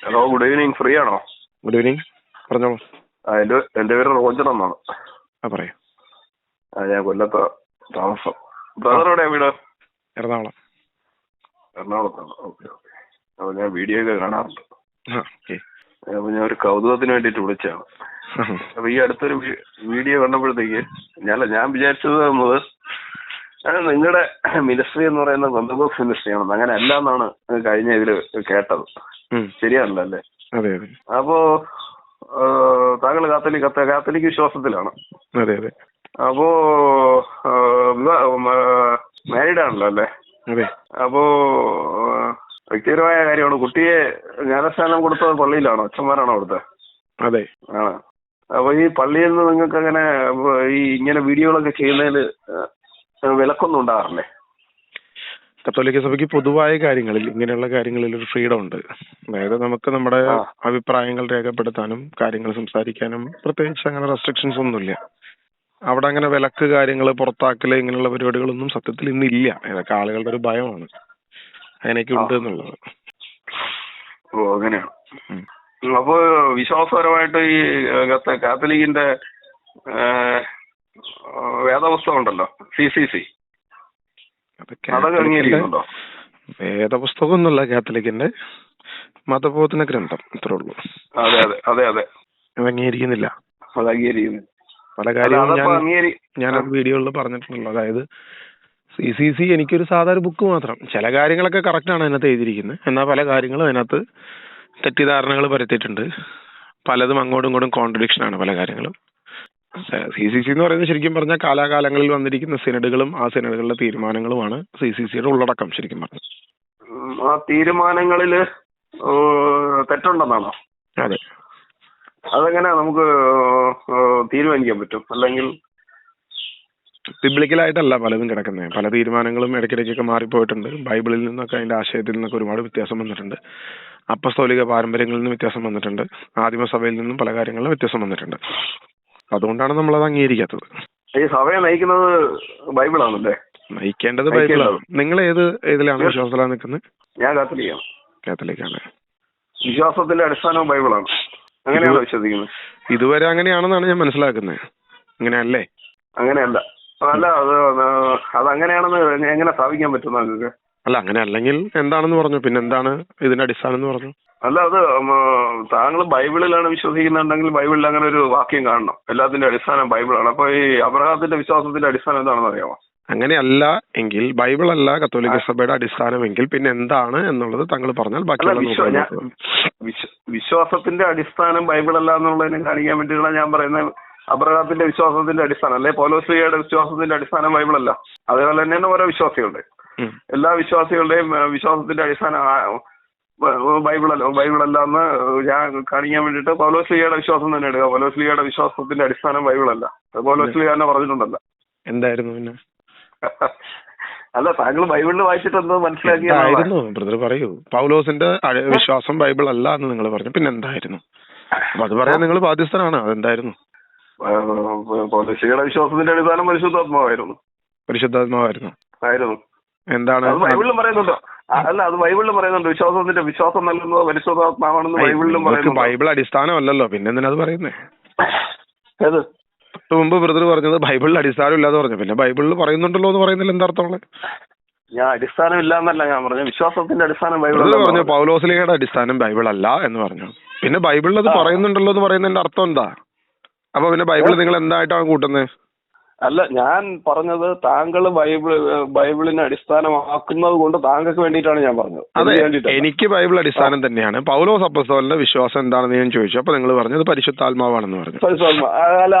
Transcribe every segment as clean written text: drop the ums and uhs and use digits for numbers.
Hello, good evening. Free ആണോ? Good evening, പറഞ്ഞോളൂ. എന്റെ പേര് റോജർ എന്നാണ്. പറയൂ. ഞാൻ കൊല്ലത്ത് താമസം. ബ്രദർ എവിടെയാ വീട്? എറണാകുളം. എറണാകുളത്താണ്. Okay okay. അപ്പൊ ഞാൻ വീഡിയോ ഒക്കെ കാണാറുണ്ട്. ഓക്കെ. അപ്പൊ ഞാൻ ഒരു കൗതുകത്തിന് വേണ്ടിയിട്ട് വിളിച്ചതാണ്. അപ്പൊ ഈ അടുത്തൊരു വീഡിയോ കണ്ടപ്പോഴത്തേക്ക് ഞാൻ വിചാരിച്ചത് നിങ്ങളുടെ മിനിസ്ട്രി എന്ന് പറയുന്ന ബന്ധുബോക്സ് മിനിസ്ട്രിയാണെന്ന്. അങ്ങനെ അല്ല എന്നാണ് കഴിഞ്ഞ ഇതില് കേട്ടത്. ശരിയാണല്ലോ അല്ലേ? അതെ അതെ. അപ്പോ താങ്കൾ കാത്തലിക് വിശ്വാസത്തിലാണ്? അതെ അതെ. അപ്പോ മാരീഡ് ആണല്ലോ അല്ലേ? അതെ. അപ്പോ വ്യക്തിപരമായ കാര്യമാണ്. കുട്ടിയെ ജ്ഞാനസ്നാനം കൊടുത്തത് പള്ളിയിലാണോ? അച്ഛന്മാരാണോ കൊടുത്തത്? അതെ. ആ. അപ്പൊ ഈ പള്ളിയിൽ നിന്ന് നിങ്ങൾക്ക് അങ്ങനെ ഈ ഇങ്ങനെ വീഡിയോകളൊക്കെ ചെയ്യുന്നതിന് വിലക്കൊന്നും ഉണ്ടാകാറില്ലേ? കത്തോലിക്ക സഭയ്ക്ക് പൊതുവായ കാര്യങ്ങളിൽ, ഇങ്ങനെയുള്ള കാര്യങ്ങളിൽ ഒരു ഫ്രീഡം ഉണ്ട്. അതായത് നമുക്ക് നമ്മുടെ അഭിപ്രായങ്ങൾ രേഖപ്പെടുത്താനും കാര്യങ്ങൾ സംസാരിക്കാനും പ്രത്യേകിച്ച് അങ്ങനെ റെസ്ട്രിക്ഷൻസ് ഒന്നുമില്ല. അവിടെ അങ്ങനെ വിലക്ക് കാര്യങ്ങൾ, പുറത്താക്കല്, ഇങ്ങനെയുള്ള പരിപാടികളൊന്നും സത്യത്തിൽ ഇന്നില്ല. ഇതൊക്കെ ആളുകളുടെ ഒരു ഭയമാണ്, അങ്ങനെയൊക്കെ ഉണ്ട് എന്നുള്ളത്. ഓ, അങ്ങനെയാണ്. അപ്പൊ വിശ്വാസപരമായിട്ട് ഈ കാത്തലിക്കിന്റെ വേദപുസ്തകം ഉണ്ടല്ലോ, CCC, അതൊക്കെ അംഗീകരിക്കുന്നുണ്ടോ? വേദപുസ്തകം ഒന്നുമല്ല കാത്തലിക്കിന്റെ, മതബോധന ഗ്രന്ഥം, അത്രേ ഉള്ളൂ. അതെ അതെ അതെ അതെ. അത് അംഗീകരിക്കുന്നില്ല. അത് അംഗീകരിക്കുന്നു. പല കാര്യങ്ങളും ഞാൻ വീഡിയോയിൽ പറഞ്ഞിട്ടുണ്ടല്ലോ. അതായത് CCC എനിക്കൊരു സാധാരണ ബുക്ക് മാത്രം. ചില കാര്യങ്ങളൊക്കെ കറക്റ്റാണ് അതിനകത്ത് എഴുതിയിരിക്കുന്നത്, എന്നാൽ പല കാര്യങ്ങളും അതിനകത്ത് തെറ്റിദ്ധാരണകൾ പരത്തിയിട്ടുണ്ട്. പലതും അങ്ങോട്ടും ഇങ്ങോട്ടും കോൺട്രഡിക്ഷൻ ആണ് പല കാര്യങ്ങളും. CCC എന്ന് പറയുന്നത് ശരിക്കും പറഞ്ഞാൽ കാലാകാലങ്ങളിൽ വന്നിരിക്കുന്ന സിനഡുകളും ആ സിനഡുകളുടെ തീരുമാനങ്ങളുമാണ് CCCയുടെ ഉള്ളടക്കം. ശരിക്കും പറഞ്ഞു ആ തീരുമാനങ്ങളില് തെറ്റുണ്ടെന്നാണോ? അതെ. അതെങ്ങനെ നമുക്ക് തീരുമാനിക്കാൻ പറ്റും? അല്ലെങ്കിൽ ബിബ്ലിക്കലായിട്ടല്ല പലതും കിടക്കുന്നത്. പല തീരുമാനങ്ങളും ഇടയ്ക്കിടയ്ക്കൊക്കെ മാറിപ്പോയിട്ടുണ്ട്. ബൈബിളിൽ നിന്നൊക്കെ അതിന്റെ ആശയത്തിൽ നിന്നൊക്കെ ഒരുപാട് വ്യത്യാസം വന്നിട്ടുണ്ട്. അപ്പസ്തോലിക പാരമ്പര്യങ്ങളിൽ നിന്ന് വ്യത്യാസം വന്നിട്ടുണ്ട്. ആദിമസഭയിൽ നിന്നും പല കാര്യങ്ങളിലും വ്യത്യാസം വന്നിട്ടുണ്ട്. അതുകൊണ്ടാണ് നമ്മളത് അംഗീകരിക്കാത്തത്. ഈ സഭയെ നയിക്കുന്നത് ബൈബിളാണല്ലേ? നയിക്കേണ്ടത് ബൈബിളാണ്. നിങ്ങൾ ഏതിലാണ് വിശ്വാസത്തിലാണ് നിൽക്കുന്നത്? ഞാൻ കാത്തലിക്കാണ്. കാത്തലിക്കാണ്. വിശ്വാസത്തിന്റെ അടിസ്ഥാനം ബൈബിളാണ്. അങ്ങനെയാണോ വിശ്വസിക്കുന്നത്? ഇതുവരെ അങ്ങനെയാണെന്നാണ് ഞാൻ മനസ്സിലാക്കുന്നത്. അങ്ങനെയല്ലേ? അങ്ങനെയല്ല. അല്ല, അതങ്ങനെയാണെന്ന് എങ്ങനെ സ്ഥാപിക്കാൻ പറ്റും നിങ്ങൾക്ക്? അല്ല, അങ്ങനെ അല്ലെങ്കിൽ എന്താണെന്ന് പറഞ്ഞു, പിന്നെ എന്താണ് ഇതിന്റെ അടിസ്ഥാനം എന്ന് പറഞ്ഞു? അല്ല, അത് താങ്കൾ ബൈബിളിലാണ് വിശ്വസിക്കുന്നുണ്ടെങ്കിൽ ബൈബിളിൽ അങ്ങനെ ഒരു വാക്യം കാണണം, എല്ലാത്തിന്റെ അടിസ്ഥാനം ബൈബിളാണ്. അപ്പൊ ഈ അബ്രഹാത്തിന്റെ വിശ്വാസത്തിന്റെ അടിസ്ഥാനം എന്താണെന്ന് അറിയാമോ? അങ്ങനെയല്ല എങ്കിൽ, ബൈബിൾ അല്ല കത്തോലിക്ക സഭയുടെ അടിസ്ഥാനമെങ്കിൽ പിന്നെ എന്താണ് എന്നുള്ളത് താങ്കൾ പറഞ്ഞാൽ ബാക്കി. വിശ്വാസത്തിന്റെ അടിസ്ഥാനം ബൈബിൾ അല്ല എന്നുള്ളതിനെ കാണിക്കാൻ വേണ്ടിയിട്ടാണ് ഞാൻ പറയുന്നത്. അബ്രഹാത്തിന്റെ വിശ്വാസത്തിന്റെ അടിസ്ഥാനം അല്ലെ പൗലോസ്ലീഹയുടെ വിശ്വാസത്തിന്റെ അടിസ്ഥാനം ബൈബിളല്ല. അതേപോലെ തന്നെയാണ് ഓരോ വിശ്വാസികളുടെ, എല്ലാ വിശ്വാസികളുടെയും വിശ്വാസത്തിന്റെ അടിസ്ഥാനം ബൈബിളല്ല എന്ന് ഞാൻ കാണിക്കാൻ വേണ്ടിയിട്ട് പൗലോസ്ലീഹയുടെ വിശ്വാസം തന്നെ എടുക്കുക. പൗലോസ്ലീഹയുടെ വിശ്വാസത്തിന്റെ അടിസ്ഥാനം ബൈബിളല്ല. പൗലോസ്ലീഹ തന്നെ പറഞ്ഞിട്ടുണ്ടല്ലോ. എന്തായിരുന്നു പിന്നെ? അല്ല, താങ്കൾ ബൈബിളിൽ വായിച്ചിട്ട് എന്തോ മനസ്സിലാക്കിയായിരുന്നു. ബ്രദർ പറയൂ. പൗലോസിന്റെ വിശ്വാസം ബൈബിൾ അല്ല എന്ന് നിങ്ങൾ പറഞ്ഞു, പിന്നെ എന്തായിരുന്നു? അപ്പൊ അത് പറയാൻ നിങ്ങൾ ബാധ്യസ്ഥനാണ്. അതെന്തായിരുന്നു? പൗലോസ്ലീഹയുടെ വിശ്വാസത്തിന്റെ അടിസ്ഥാനം പരിശുദ്ധാത്മാവായിരുന്നു. എന്താണ് ബൈബിളിലും പറയുന്നുണ്ടോ? അല്ല, അത് ബൈബിളിലും പറയുന്നുണ്ട്. വിശ്വാസം നൽകുന്നത് പരിശുദ്ധാത്മാവാണെന്ന് ബൈബിളിലും പറയുന്നു. ബൈബിൾ അടിസ്ഥാനമല്ലല്ലോ, പിന്നെ എന്തിനാ പറയുന്നേ? ഏത്? തൊട്ട് മുമ്പ് ബ്രദർ പറഞ്ഞത് ബൈബിളിൽ അടിസ്ഥാനം ഇല്ലാന്ന് പറഞ്ഞു. പിന്നെ ബൈബിളിൽ പറയുന്നുണ്ടല്ലോ എന്ന് പറയുന്നില്ല, എന്താ അർത്ഥമുള്ളത്? ഞാൻ അടിസ്ഥാനം ഇല്ലാന്നല്ല ഞാൻ പറഞ്ഞു, വിശ്വാസത്തിന്റെ അടിസ്ഥാനം ബൈബിൾ പറഞ്ഞു. പൗലോസ്ലീഹയുടെ അടിസ്ഥാനം ബൈബിൾ അല്ല എന്ന് പറഞ്ഞു. പിന്നെ ബൈബിളിൽ അത് പറയുന്നുണ്ടല്ലോ എന്ന് പറയുന്നതിന്റെ അർത്ഥം എന്താ? അപ്പൊ പിന്നെ ബൈബിൾ നിങ്ങൾ എന്തായിട്ടാണ് കൂട്ടുന്നത്? അല്ല, ഞാൻ പറഞ്ഞത് താങ്കൾ ബൈബിളിനെ അടിസ്ഥാനമാക്കുന്നത് കൊണ്ട് താങ്കൾക്ക് വേണ്ടിയിട്ടാണ് ഞാൻ പറഞ്ഞത്. അതെ, എനിക്ക് ബൈബിൾ അടിസ്ഥാനം തന്നെയാണ്. പൗലോസ് അപ്പോസ്തലന്റെ വിശ്വാസം എന്താണെന്ന് ഞാൻ ചോദിച്ചു. അപ്പൊ നിങ്ങൾ പറഞ്ഞത് പരിശുദ്ധാത്മാവാണെന്ന് പറഞ്ഞു.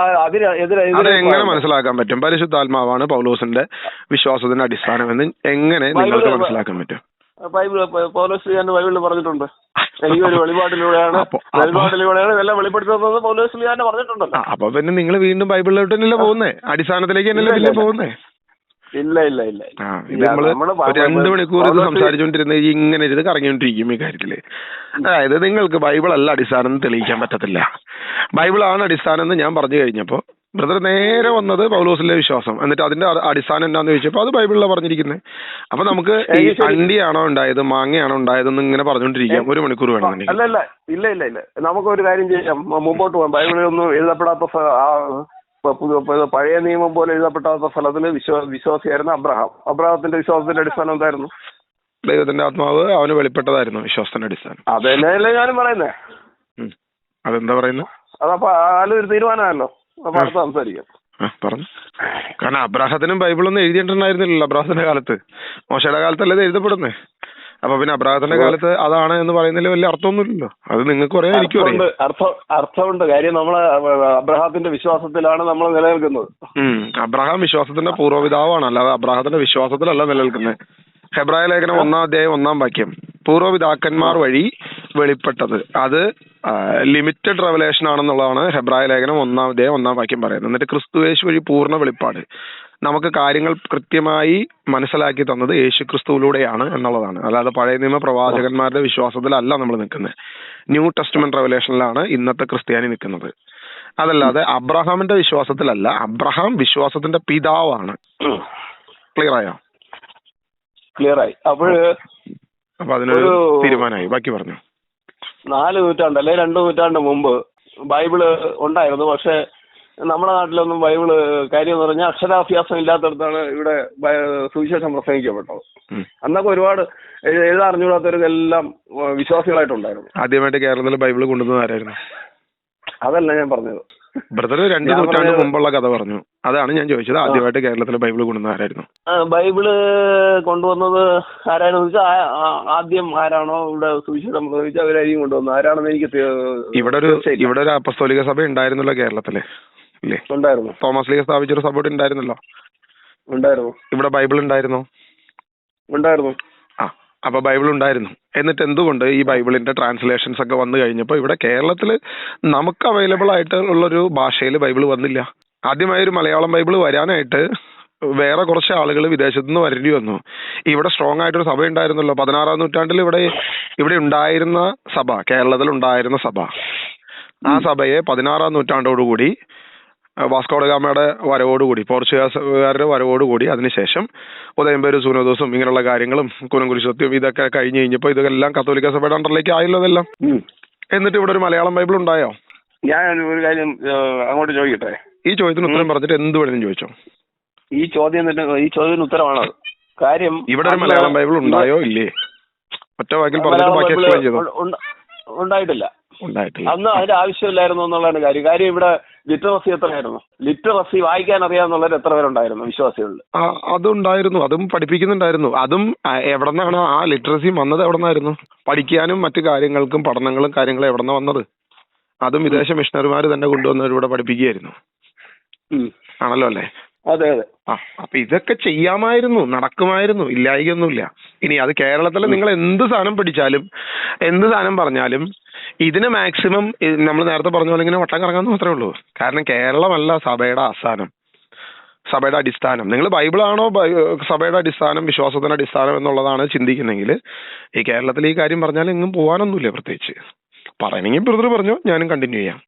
അതെങ്ങനെ മനസ്സിലാക്കാൻ പറ്റും? പരിശുദ്ധാത്മാവാണ് പൗലോസിന്റെ വിശ്വാസത്തിന്റെ അടിസ്ഥാനം എന്ന് എങ്ങനെ നിങ്ങൾക്ക് മനസ്സിലാക്കാൻ പറ്റും? പൗലോസ്ലീഹ ബൈബിളിൽ പറഞ്ഞിട്ടുണ്ട്. എനിക്കൊരു വെളിപാടിലൂടെയാണ് എല്ലാം വെളിപ്പെടുത്തുന്നത് പൗലോസ്ലീഹ പറഞ്ഞിട്ടുണ്ടല്ലോ. അപ്പൊ പിന്നെ നിങ്ങൾ വീണ്ടും ബൈബിളിലോട്ട് തന്നെയല്ലേ പോകുന്നേ? അടിസ്ഥാനത്തിലേക്ക് തന്നെയല്ലേ പിന്നെ പോകുന്നേ? ഇല്ല ഇല്ല ഇല്ല. നമ്മള് 2 മണിക്കൂർ ഇത് സംസാരിച്ചുകൊണ്ടിരുന്ന ഇങ്ങനെ ഇരുന്ന് കറങ്ങിക്കൊണ്ടിരിക്കും ഈ കാര്യത്തില്. അതായത് നിങ്ങൾക്ക് ബൈബിൾ അല്ല അടിസ്ഥാനം എന്ന് തെളിയിക്കാൻ പറ്റത്തില്ല. ബൈബിളാണ് അടിസ്ഥാനം എന്ന് ഞാൻ പറഞ്ഞു കഴിഞ്ഞപ്പോ ബ്രദർ നേരെ വന്നത് പൗലോസിലെ വിശ്വാസം, എന്നിട്ട് അതിന്റെ അടിസ്ഥാനം എന്താന്ന് ചോദിച്ചപ്പോൾ അത് ബൈബിളിലാണ് പറഞ്ഞിരിക്കുന്നത്. അപ്പൊ നമുക്ക് ഈ അണ്ടിയാണോ ഉണ്ടായത് മാങ്ങയാണോ ഉണ്ടായതെന്ന് ഇങ്ങനെ പറഞ്ഞുകൊണ്ടിരിക്കാം 1 മണിക്കൂർ വേണമെന്നുണ്ടെങ്കിൽ. അല്ലല്ല, ഇല്ല, നമുക്കൊരു കാര്യം ചെയ്യാം, മുമ്പോട്ട് പോകാം. ബൈബിളിൽ ഒന്നും എഴുതപ്പെടാത്ത പഴയ നിയമം പോലെ എഴുതപ്പെടാത്ത സ്ഥലത്തിൽ വിശ്വാസിയായിരുന്നു അബ്രഹാത്തിന്റെ വിശ്വാസത്തിന്റെ അടിസ്ഥാനം എന്തായിരുന്നു? ദൈവത്തിന്റെ ആത്മാവ് അവന് വെളിപ്പെട്ടതായിരുന്നു വിശ്വാസത്തിന്റെ അടിസ്ഥാനം. അതന്നെയല്ലേ ഞാനും പറയുന്നേ. അതെന്താ പറയുന്നത്? അതപ്പോ ഒരു തീരുമാനമല്ലോ. അപ്പൊ അടുത്ത് സംസാരിക്കാം. പറഞ്ഞു. കാരണം അബ്രാഹത്തിനും ബൈബിളൊന്നും എഴുതിയിട്ടുണ്ടായിരുന്നില്ലല്ലോ അബ്രാഹത്തിന്റെ കാലത്ത്. മോശയുടെ കാലത്തല്ലേ ഇത് എഴുതപ്പെടുന്നേ. അപ്പൊ പിന്നെ അബ്രാഹത്തിന്റെ കാലത്ത് അതാണ് എന്ന് പറയുന്നതിൽ വലിയ അർത്ഥമൊന്നുമില്ലല്ലോ. അത് നിങ്ങൾക്ക് പറയാൻ എനിക്കും അറിയാം. അർത്ഥമുണ്ട്. കാര്യം നമ്മള് അബ്രഹാത്തിന്റെ വിശ്വാസത്തിലാണ് നമ്മൾ നിലനിൽക്കുന്നത്. അബ്രഹാം വിശ്വാസത്തിന്റെ പൂർവ്വപിതാവാണ്, അല്ലാതെ അബ്രാഹത്തിന്റെ വിശ്വാസത്തിലല്ല നിലനിൽക്കുന്നത്. ഹെബ്രായ ലേഖനം 1-ാം അധ്യായം 1-ാം വാക്യം, പൂർവ്വപിതാക്കന്മാർ വഴി വെളിപ്പെട്ടത്. അത് ലിമിറ്റഡ് റെവലേഷൻ ആണെന്നുള്ളതാണ് ഹെബ്രായ ലേഖനം 1-ാം അധ്യായം 1-ാം വാക്യം പറയുന്നത്. എന്നിട്ട് ക്രിസ്തുയേശു വഴി പൂർണ്ണ വെളിപ്പാട്. നമുക്ക് കാര്യങ്ങൾ കൃത്യമായി മനസ്സിലാക്കി തന്നത് യേശു ക്രിസ്തുവിലൂടെയാണ് എന്നുള്ളതാണ്. അല്ലാതെ പഴയ നിയമ പ്രവാചകന്മാരുടെ വിശ്വാസത്തിലല്ല നമ്മൾ നിൽക്കുന്നത്. ന്യൂ ടെസ്റ്റ്മെന്റ് റെവലേഷനിലാണ് ഇന്നത്തെ ക്രിസ്ത്യാനി നിൽക്കുന്നത്. അതല്ലാതെ അബ്രഹാമിന്റെ വിശ്വാസത്തിലല്ല. അബ്രഹാം വിശ്വാസത്തിന്റെ പിതാവാണ്. ക്ലിയർ ആയോ? ക്ലിയർ ആയി. അപ്പൊ അതിനൊരു തീരുമാനമായി. ബാക്കി പറഞ്ഞു. 4 നൂറ്റാണ്ട് അല്ലെ 2 നൂറ്റാണ്ട് മുമ്പ് ബൈബിള് ഉണ്ടായിരുന്നു. പക്ഷെ നമ്മുടെ നാട്ടിലൊന്നും ബൈബിള് കാര്യം എന്ന് പറഞ്ഞാൽ അക്ഷരാഭ്യാസം ഇല്ലാത്തടത്താണ് ഇവിടെ സുവിശേഷം പ്രസംഗിക്കപ്പെട്ടത്. അന്നൊക്കെ ഒരുപാട് എഴുതാറിഞ്ഞൂടാത്തവർക്കെല്ലാം വിശ്വാസികളായിട്ടുണ്ടായിരുന്നു. ആദ്യമായിട്ട് കേരളത്തിൽ ബൈബിള് കൊണ്ടുവന്നത് ആരായിരുന്നു? അതല്ല ഞാൻ പറഞ്ഞത്. ബ്രദർ 2 നൂറ്റാണ്ട് മുമ്പുള്ള കഥ പറഞ്ഞു. അതാണ് ഞാൻ ചോദിച്ചത്. ആദ്യമായിട്ട് കേരളത്തിൽ ബൈബിള് കൊണ്ടുവന്നത് ആരായിരുന്നു? ബൈബിള് കൊണ്ടുവന്നത് ആരാണെന്ന് വെച്ചാൽ ആദ്യം ആരാണോ ഇവിടെ സുവിശേഷം പ്രസംഗിച്ചാൽ അവരായിരിക്കും കൊണ്ടുവന്നത്. ആരാണെന്ന് എനിക്ക് ഇവിടെ ഒരു അപ്പസ്തോലിക സഭ ഉണ്ടായിരുന്നല്ലോ കേരളത്തില്, ഇല്ലേ? ഉണ്ടായിരുന്നു. തോമസ് ലീഗ സ്ഥാപിച്ചൊരു സഭ ഉണ്ടായിരുന്നല്ലോ. ഉണ്ടായിരുന്നു. ഇവിടെ ബൈബിൾ ഉണ്ടായിരുന്നോ? ഉണ്ടായിരുന്നു. അപ്പൊ ബൈബിൾ ഉണ്ടായിരുന്നു. എന്നിട്ട് എന്തുകൊണ്ട് ഈ ബൈബിളിന്റെ ട്രാൻസ്ലേഷൻസ് ഒക്കെ വന്നു കഴിഞ്ഞപ്പോൾ ഇവിടെ കേരളത്തിൽ നമുക്ക് അവൈലബിൾ ആയിട്ടുള്ളൊരു ഭാഷയിൽ ബൈബിൾ വന്നില്ല? ആദ്യമായി ഒരു മലയാളം ബൈബിൾ വരാനായിട്ട് വേറെ കുറച്ച് ആളുകൾ വിദേശത്തു നിന്ന് വരേണ്ടി വന്നു. ഇവിടെ സ്ട്രോങ് ആയിട്ടൊരു സഭ ഉണ്ടായിരുന്നല്ലോ 16-ാം നൂറ്റാണ്ടിൽ. ഇവിടെ ഉണ്ടായിരുന്ന സഭ, കേരളത്തിൽ ഉണ്ടായിരുന്ന സഭ, ആ സഭയെ 16-ാം നൂറ്റാണ്ടോടുകൂടി വാസ്കോഡഗാമയുടെ വരവോടുകൂടി, പോർച്ചുഗീസുകാരുടെ വരവോടുകൂടി, അതിനുശേഷം ഉദയംപേര് സൂനോദോസും ഇങ്ങനെയുള്ള കാര്യങ്ങളും കുനംകുരിശ് സത്യവും ഇതൊക്കെ കഴിഞ്ഞപ്പോൾ ഇതെല്ലാം കത്തോലിക്ക സഭയുടെ അണ്ടറിലേക്ക് ആയല്ലോ ഇതെല്ലാം. എന്നിട്ട് ഇവിടെ ഒരു മലയാളം ബൈബിൾ ഉണ്ടായോ? ഞാൻ ഒരു കാര്യം അങ്ങോട്ട് ചോദിക്കട്ടെ. ഈ ചോദ്യത്തിന് ഉത്തരം പറഞ്ഞിട്ട് എന്ത് വേണമെങ്കിലും ചോദിച്ചോ. ഈ ചോദ്യത്തിന് ഉത്തരമാണ് കാര്യം. ഇവിടെ ഒരു മലയാളം ബൈബിൾ ഉണ്ടായോ ഇല്ലേ? ഒറ്റ വാക്കിൽ പറഞ്ഞിട്ട് ബാക്കി എക്സ്പ്ലെയിൻ ചെയ്തോ. ഉണ്ടായിട്ടില്ല. അന്ന് അതിന്റെ ആവശ്യമില്ലായിരുന്നു എന്നുള്ളതാണ് കാര്യം. കാര്യം ഇവിടെ ലിറ്ററസി എത്രയായിരുന്നു? ലിറ്ററസി വായിക്കാൻ അറിയാന്നുള്ളവർ എത്ര പേരുണ്ടായിരുന്നു വിശ്വാസികളിൽ? അതുണ്ടായിരുന്നു. അതും പഠിപ്പിക്കുന്നുണ്ടായിരുന്നു. അതും എവിടെ നിന്നാണ് ആ ലിറ്ററസി വന്നത്? എവിടെ നിന്നായിരുന്നു? പഠിക്കാനും മറ്റു കാര്യങ്ങൾക്കും പഠനങ്ങളും കാര്യങ്ങളും എവിടെ നിന്നാണ് വന്നത്? അതും വിദേശ മിഷണറിമാർ തന്നെ കൊണ്ടുവന്നവർ ഇവിടെ പഠിപ്പിക്കുകയായിരുന്നു. ആണല്ലോ അല്ലേ? അതെ അതെ. അപ്പൊ ഇതൊക്കെ ചെയ്യാമായിരുന്നു, നടക്കുമായിരുന്നു, ഇല്ലായികൊന്നുമില്ല. ഇനി അത് കേരളത്തിൽ നിങ്ങൾ എന്ത് സാധനം പഠിച്ചാലും എന്ത് സാധനം പറഞ്ഞാലും ഇതിന് മാക്സിമം നമ്മൾ നേരത്തെ പറഞ്ഞ പോലെ ഇങ്ങനെ വട്ടം കറങ്ങാന്ന് മാത്രമേ ഉള്ളൂ. കാരണം കേരളമല്ല സഭയുടെ ആസ്ഥാനം, സഭയുടെ അടിസ്ഥാനം. നിങ്ങൾ ബൈബിളാണോ സഭയുടെ അടിസ്ഥാനം, വിശ്വാസത്തിന്റെ അടിസ്ഥാനം എന്നുള്ളതാണ് ചിന്തിക്കുന്നെങ്കിൽ ഈ കേരളത്തിൽ ഈ കാര്യം പറഞ്ഞാൽ എങ്ങും പോകാനൊന്നുമില്ല. പ്രത്യേകിച്ച് പറയണമെങ്കിൽ ബ്രദർ പറഞ്ഞോ, ഞാനും കണ്ടിന്യൂ ചെയ്യാം.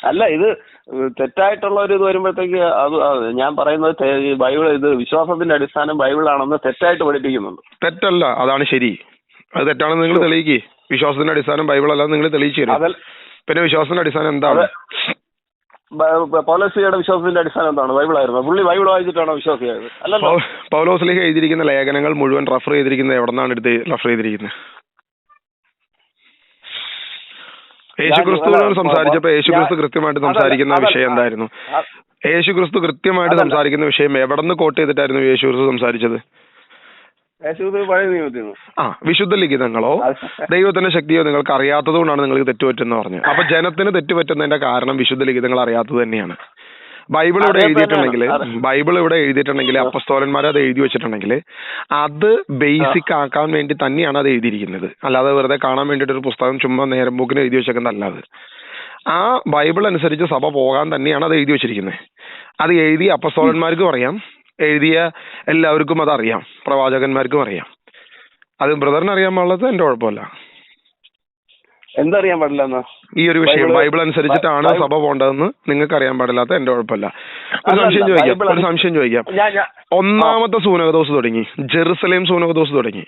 അല്ല, ഇത് തെറ്റായിട്ടുള്ള ഒരു ഇത് വരുമ്പോഴത്തേക്ക് അത് ഞാൻ പറയുന്നത് ബൈബിൾ ഇത് വിശ്വാസത്തിന്റെ അടിസ്ഥാനം ബൈബിളാണെന്ന് തെറ്റായിട്ട് പഠിപ്പിക്കുന്നുണ്ട്. തെറ്റല്ല, അതാണ് ശരി. അത് തെറ്റാണെന്ന് നിങ്ങൾ തെളിയിക്കേ. വിശ്വാസത്തിന്റെ അടിസ്ഥാനം ബൈബിൾ അല്ലാതെ നിങ്ങൾ തെളിയിച്ചു തരും. പിന്നെ വിശ്വാസത്തിന്റെ അടിസ്ഥാനം എന്താണ്? പൗലോസ്ലീഹയുടെ വിശ്വാസത്തിന്റെ അടിസ്ഥാനം എന്താണ്? ബൈബിളായിരുന്നു. പുള്ളി ബൈബിൾ വായിച്ചിട്ടാണോ വിശ്വാസിയായത്? അല്ലല്ലോ. പൗലോസ്ലീഹ എഴുതിയിരിക്കുന്ന ലേഖനങ്ങൾ മുഴുവൻ റെഫർ ചെയ്തിരിക്കുന്നത് എവിടെ നിന്നാണ് എടുത്ത് റെഫർ ചെയ്തിരിക്കുന്നത്? യേശുക്രിസ്തുവിനോട് സംസാരിച്ചപ്പോ യേശുക്രിസ്തു കൃത്യമായിട്ട് സംസാരിക്കുന്ന വിഷയം എന്തായിരുന്നു? യേശുക്രിസ്തു കൃത്യമായിട്ട് സംസാരിക്കുന്ന വിഷയം എവിടെ നിന്ന് കോട്ട് ചെയ്തിട്ടായിരുന്നു യേശുക്രിസ്തു സംസാരിച്ചത്? വിശുദ്ധ ലിഖിതങ്ങളോ ദൈവത്തിന്റെ ശക്തിയോ നിങ്ങൾക്ക് അറിയാത്തത് കൊണ്ടാണ് നിങ്ങൾക്ക് തെറ്റുപറ്റുന്ന പറഞ്ഞത്. അപ്പൊ ജനത്തിന് തെറ്റുപറ്റുന്നതിന്റെ കാരണം വിശുദ്ധ ലിഖിതങ്ങൾ അറിയാത്തത് തന്നെയാണ്. ബൈബിൾ ഇവിടെ എഴുതിയിട്ടുണ്ടെങ്കിൽ അപ്പസ്തോലന്മാർ അത് എഴുതി വെച്ചിട്ടുണ്ടെങ്കിൽ അത് ബേസിക് ആക്കാൻ വേണ്ടി തന്നെയാണ് അത് എഴുതിയിരിക്കുന്നത്. അല്ലാതെ വെറുതെ കാണാൻ വേണ്ടിയിട്ട് ഒരു പുസ്തകം ചുമ്മാ നേരം പോക്കിന് എഴുതി വെച്ചേക്കുന്നതല്ലാതെ ആ ബൈബിൾ അനുസരിച്ച് സഭ പോകാൻ തന്നെയാണ് അത് എഴുതി വെച്ചിരിക്കുന്നത്. അത് എഴുതി അപ്പസ്തോലന്മാർക്കും അറിയാം, എഴുതിയ എല്ലാവർക്കും അതറിയാം, പ്രവാചകന്മാർക്കും അറിയാം. അത് ബ്രദറിന് അറിയാൻ പാടുള്ളത് എന്റെ കുഴപ്പമില്ല. എന്തറിയാൻ പാടില്ല ഈ ഒരു വിഷയം ബൈബിൾ അനുസരിച്ചിട്ടാണ് സഭ പോകേണ്ടതെന്ന് നിങ്ങൾക്ക് അറിയാൻ പാടില്ലാത്ത എന്റെ കുഴപ്പമില്ല. ഒരു സംശയം ചോദിക്കാം. ഒന്നാമത്തെ സൂനകദോസ് തുടങ്ങി, ജെറുസലേം സൂനകദോസ് തുടങ്ങി.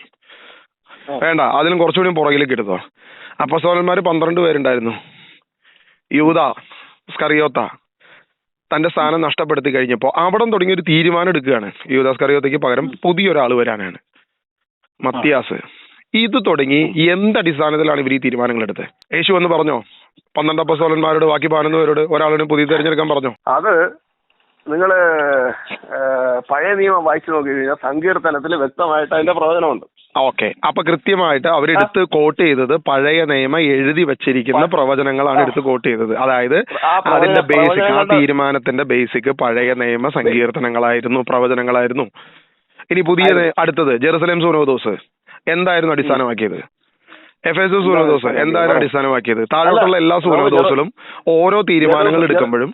വേണ്ട, അതിലും കുറച്ചുകൂടി പുറകിലേക്ക് എടുത്തോ. അപ്പോസ്തലന്മാർ 12 പേരുണ്ടായിരുന്നു. യൂദ സ്കറിയോത്ത തന്റെ സ്ഥാനം നഷ്ടപ്പെടുത്തി കഴിഞ്ഞപ്പോൾ അവിടെ തുടങ്ങി ഒരു തീരുമാനം എടുക്കുകയാണ്. യൂദ സ്കറിയോത്തയ്ക്ക് പകരം പുതിയൊരാൾ വരാനാണ്, മത്തിയാസ്. ഇത് തുടങ്ങി എന്തടിസ്ഥാനത്തിലാണ് ഇവർ ഈ തീരുമാനങ്ങൾ എടുത്തത്? യേശു എന്ന് പറഞ്ഞോ 12 അപ്പോസ്തലന്മാരോട് ബാക്കി 11 പേരോട് ഒരാളിനും പുതിയ തിരഞ്ഞെടുക്കാൻ പറഞ്ഞോ? അത് നിങ്ങള് പഴയ നിയമം വായിച്ചു നോക്കി കഴിഞ്ഞാൽ സങ്കീർത്തനത്തിൽ വ്യക്തമായിട്ട് അതിന്റെ പ്രവചനമുണ്ട്. ഓക്കെ, അപ്പൊ കൃത്യമായിട്ട് അവരെടുത്ത് കോട്ട് ചെയ്തത് പഴയ നിയമം എഴുതി വെച്ചിരിക്കുന്ന പ്രവചനങ്ങളാണ് എടുത്ത് കോട്ട് ചെയ്തത്. അതായത് അതിന്റെ ബേസിക്, ആ തീരുമാനത്തിന്റെ ബേസിക് പഴയ നിയമ സങ്കീർത്തനങ്ങളായിരുന്നു, പ്രവചനങ്ങളായിരുന്നു. ഇനി പുതിയ അടുത്തത് ജെറുസലേം സൂനകദോസ് എന്തായിരുന്നു അടിസ്ഥാനമാക്കിയത്? എഫേസസ് സൂനകദോസ് എന്തായിരുന്നു അടിസ്ഥാനമാക്കിയത്? താഴോട്ടുള്ള എല്ലാ സൂനകദോസുകളും ഓരോ തീരുമാനങ്ങൾ എടുക്കുമ്പോഴും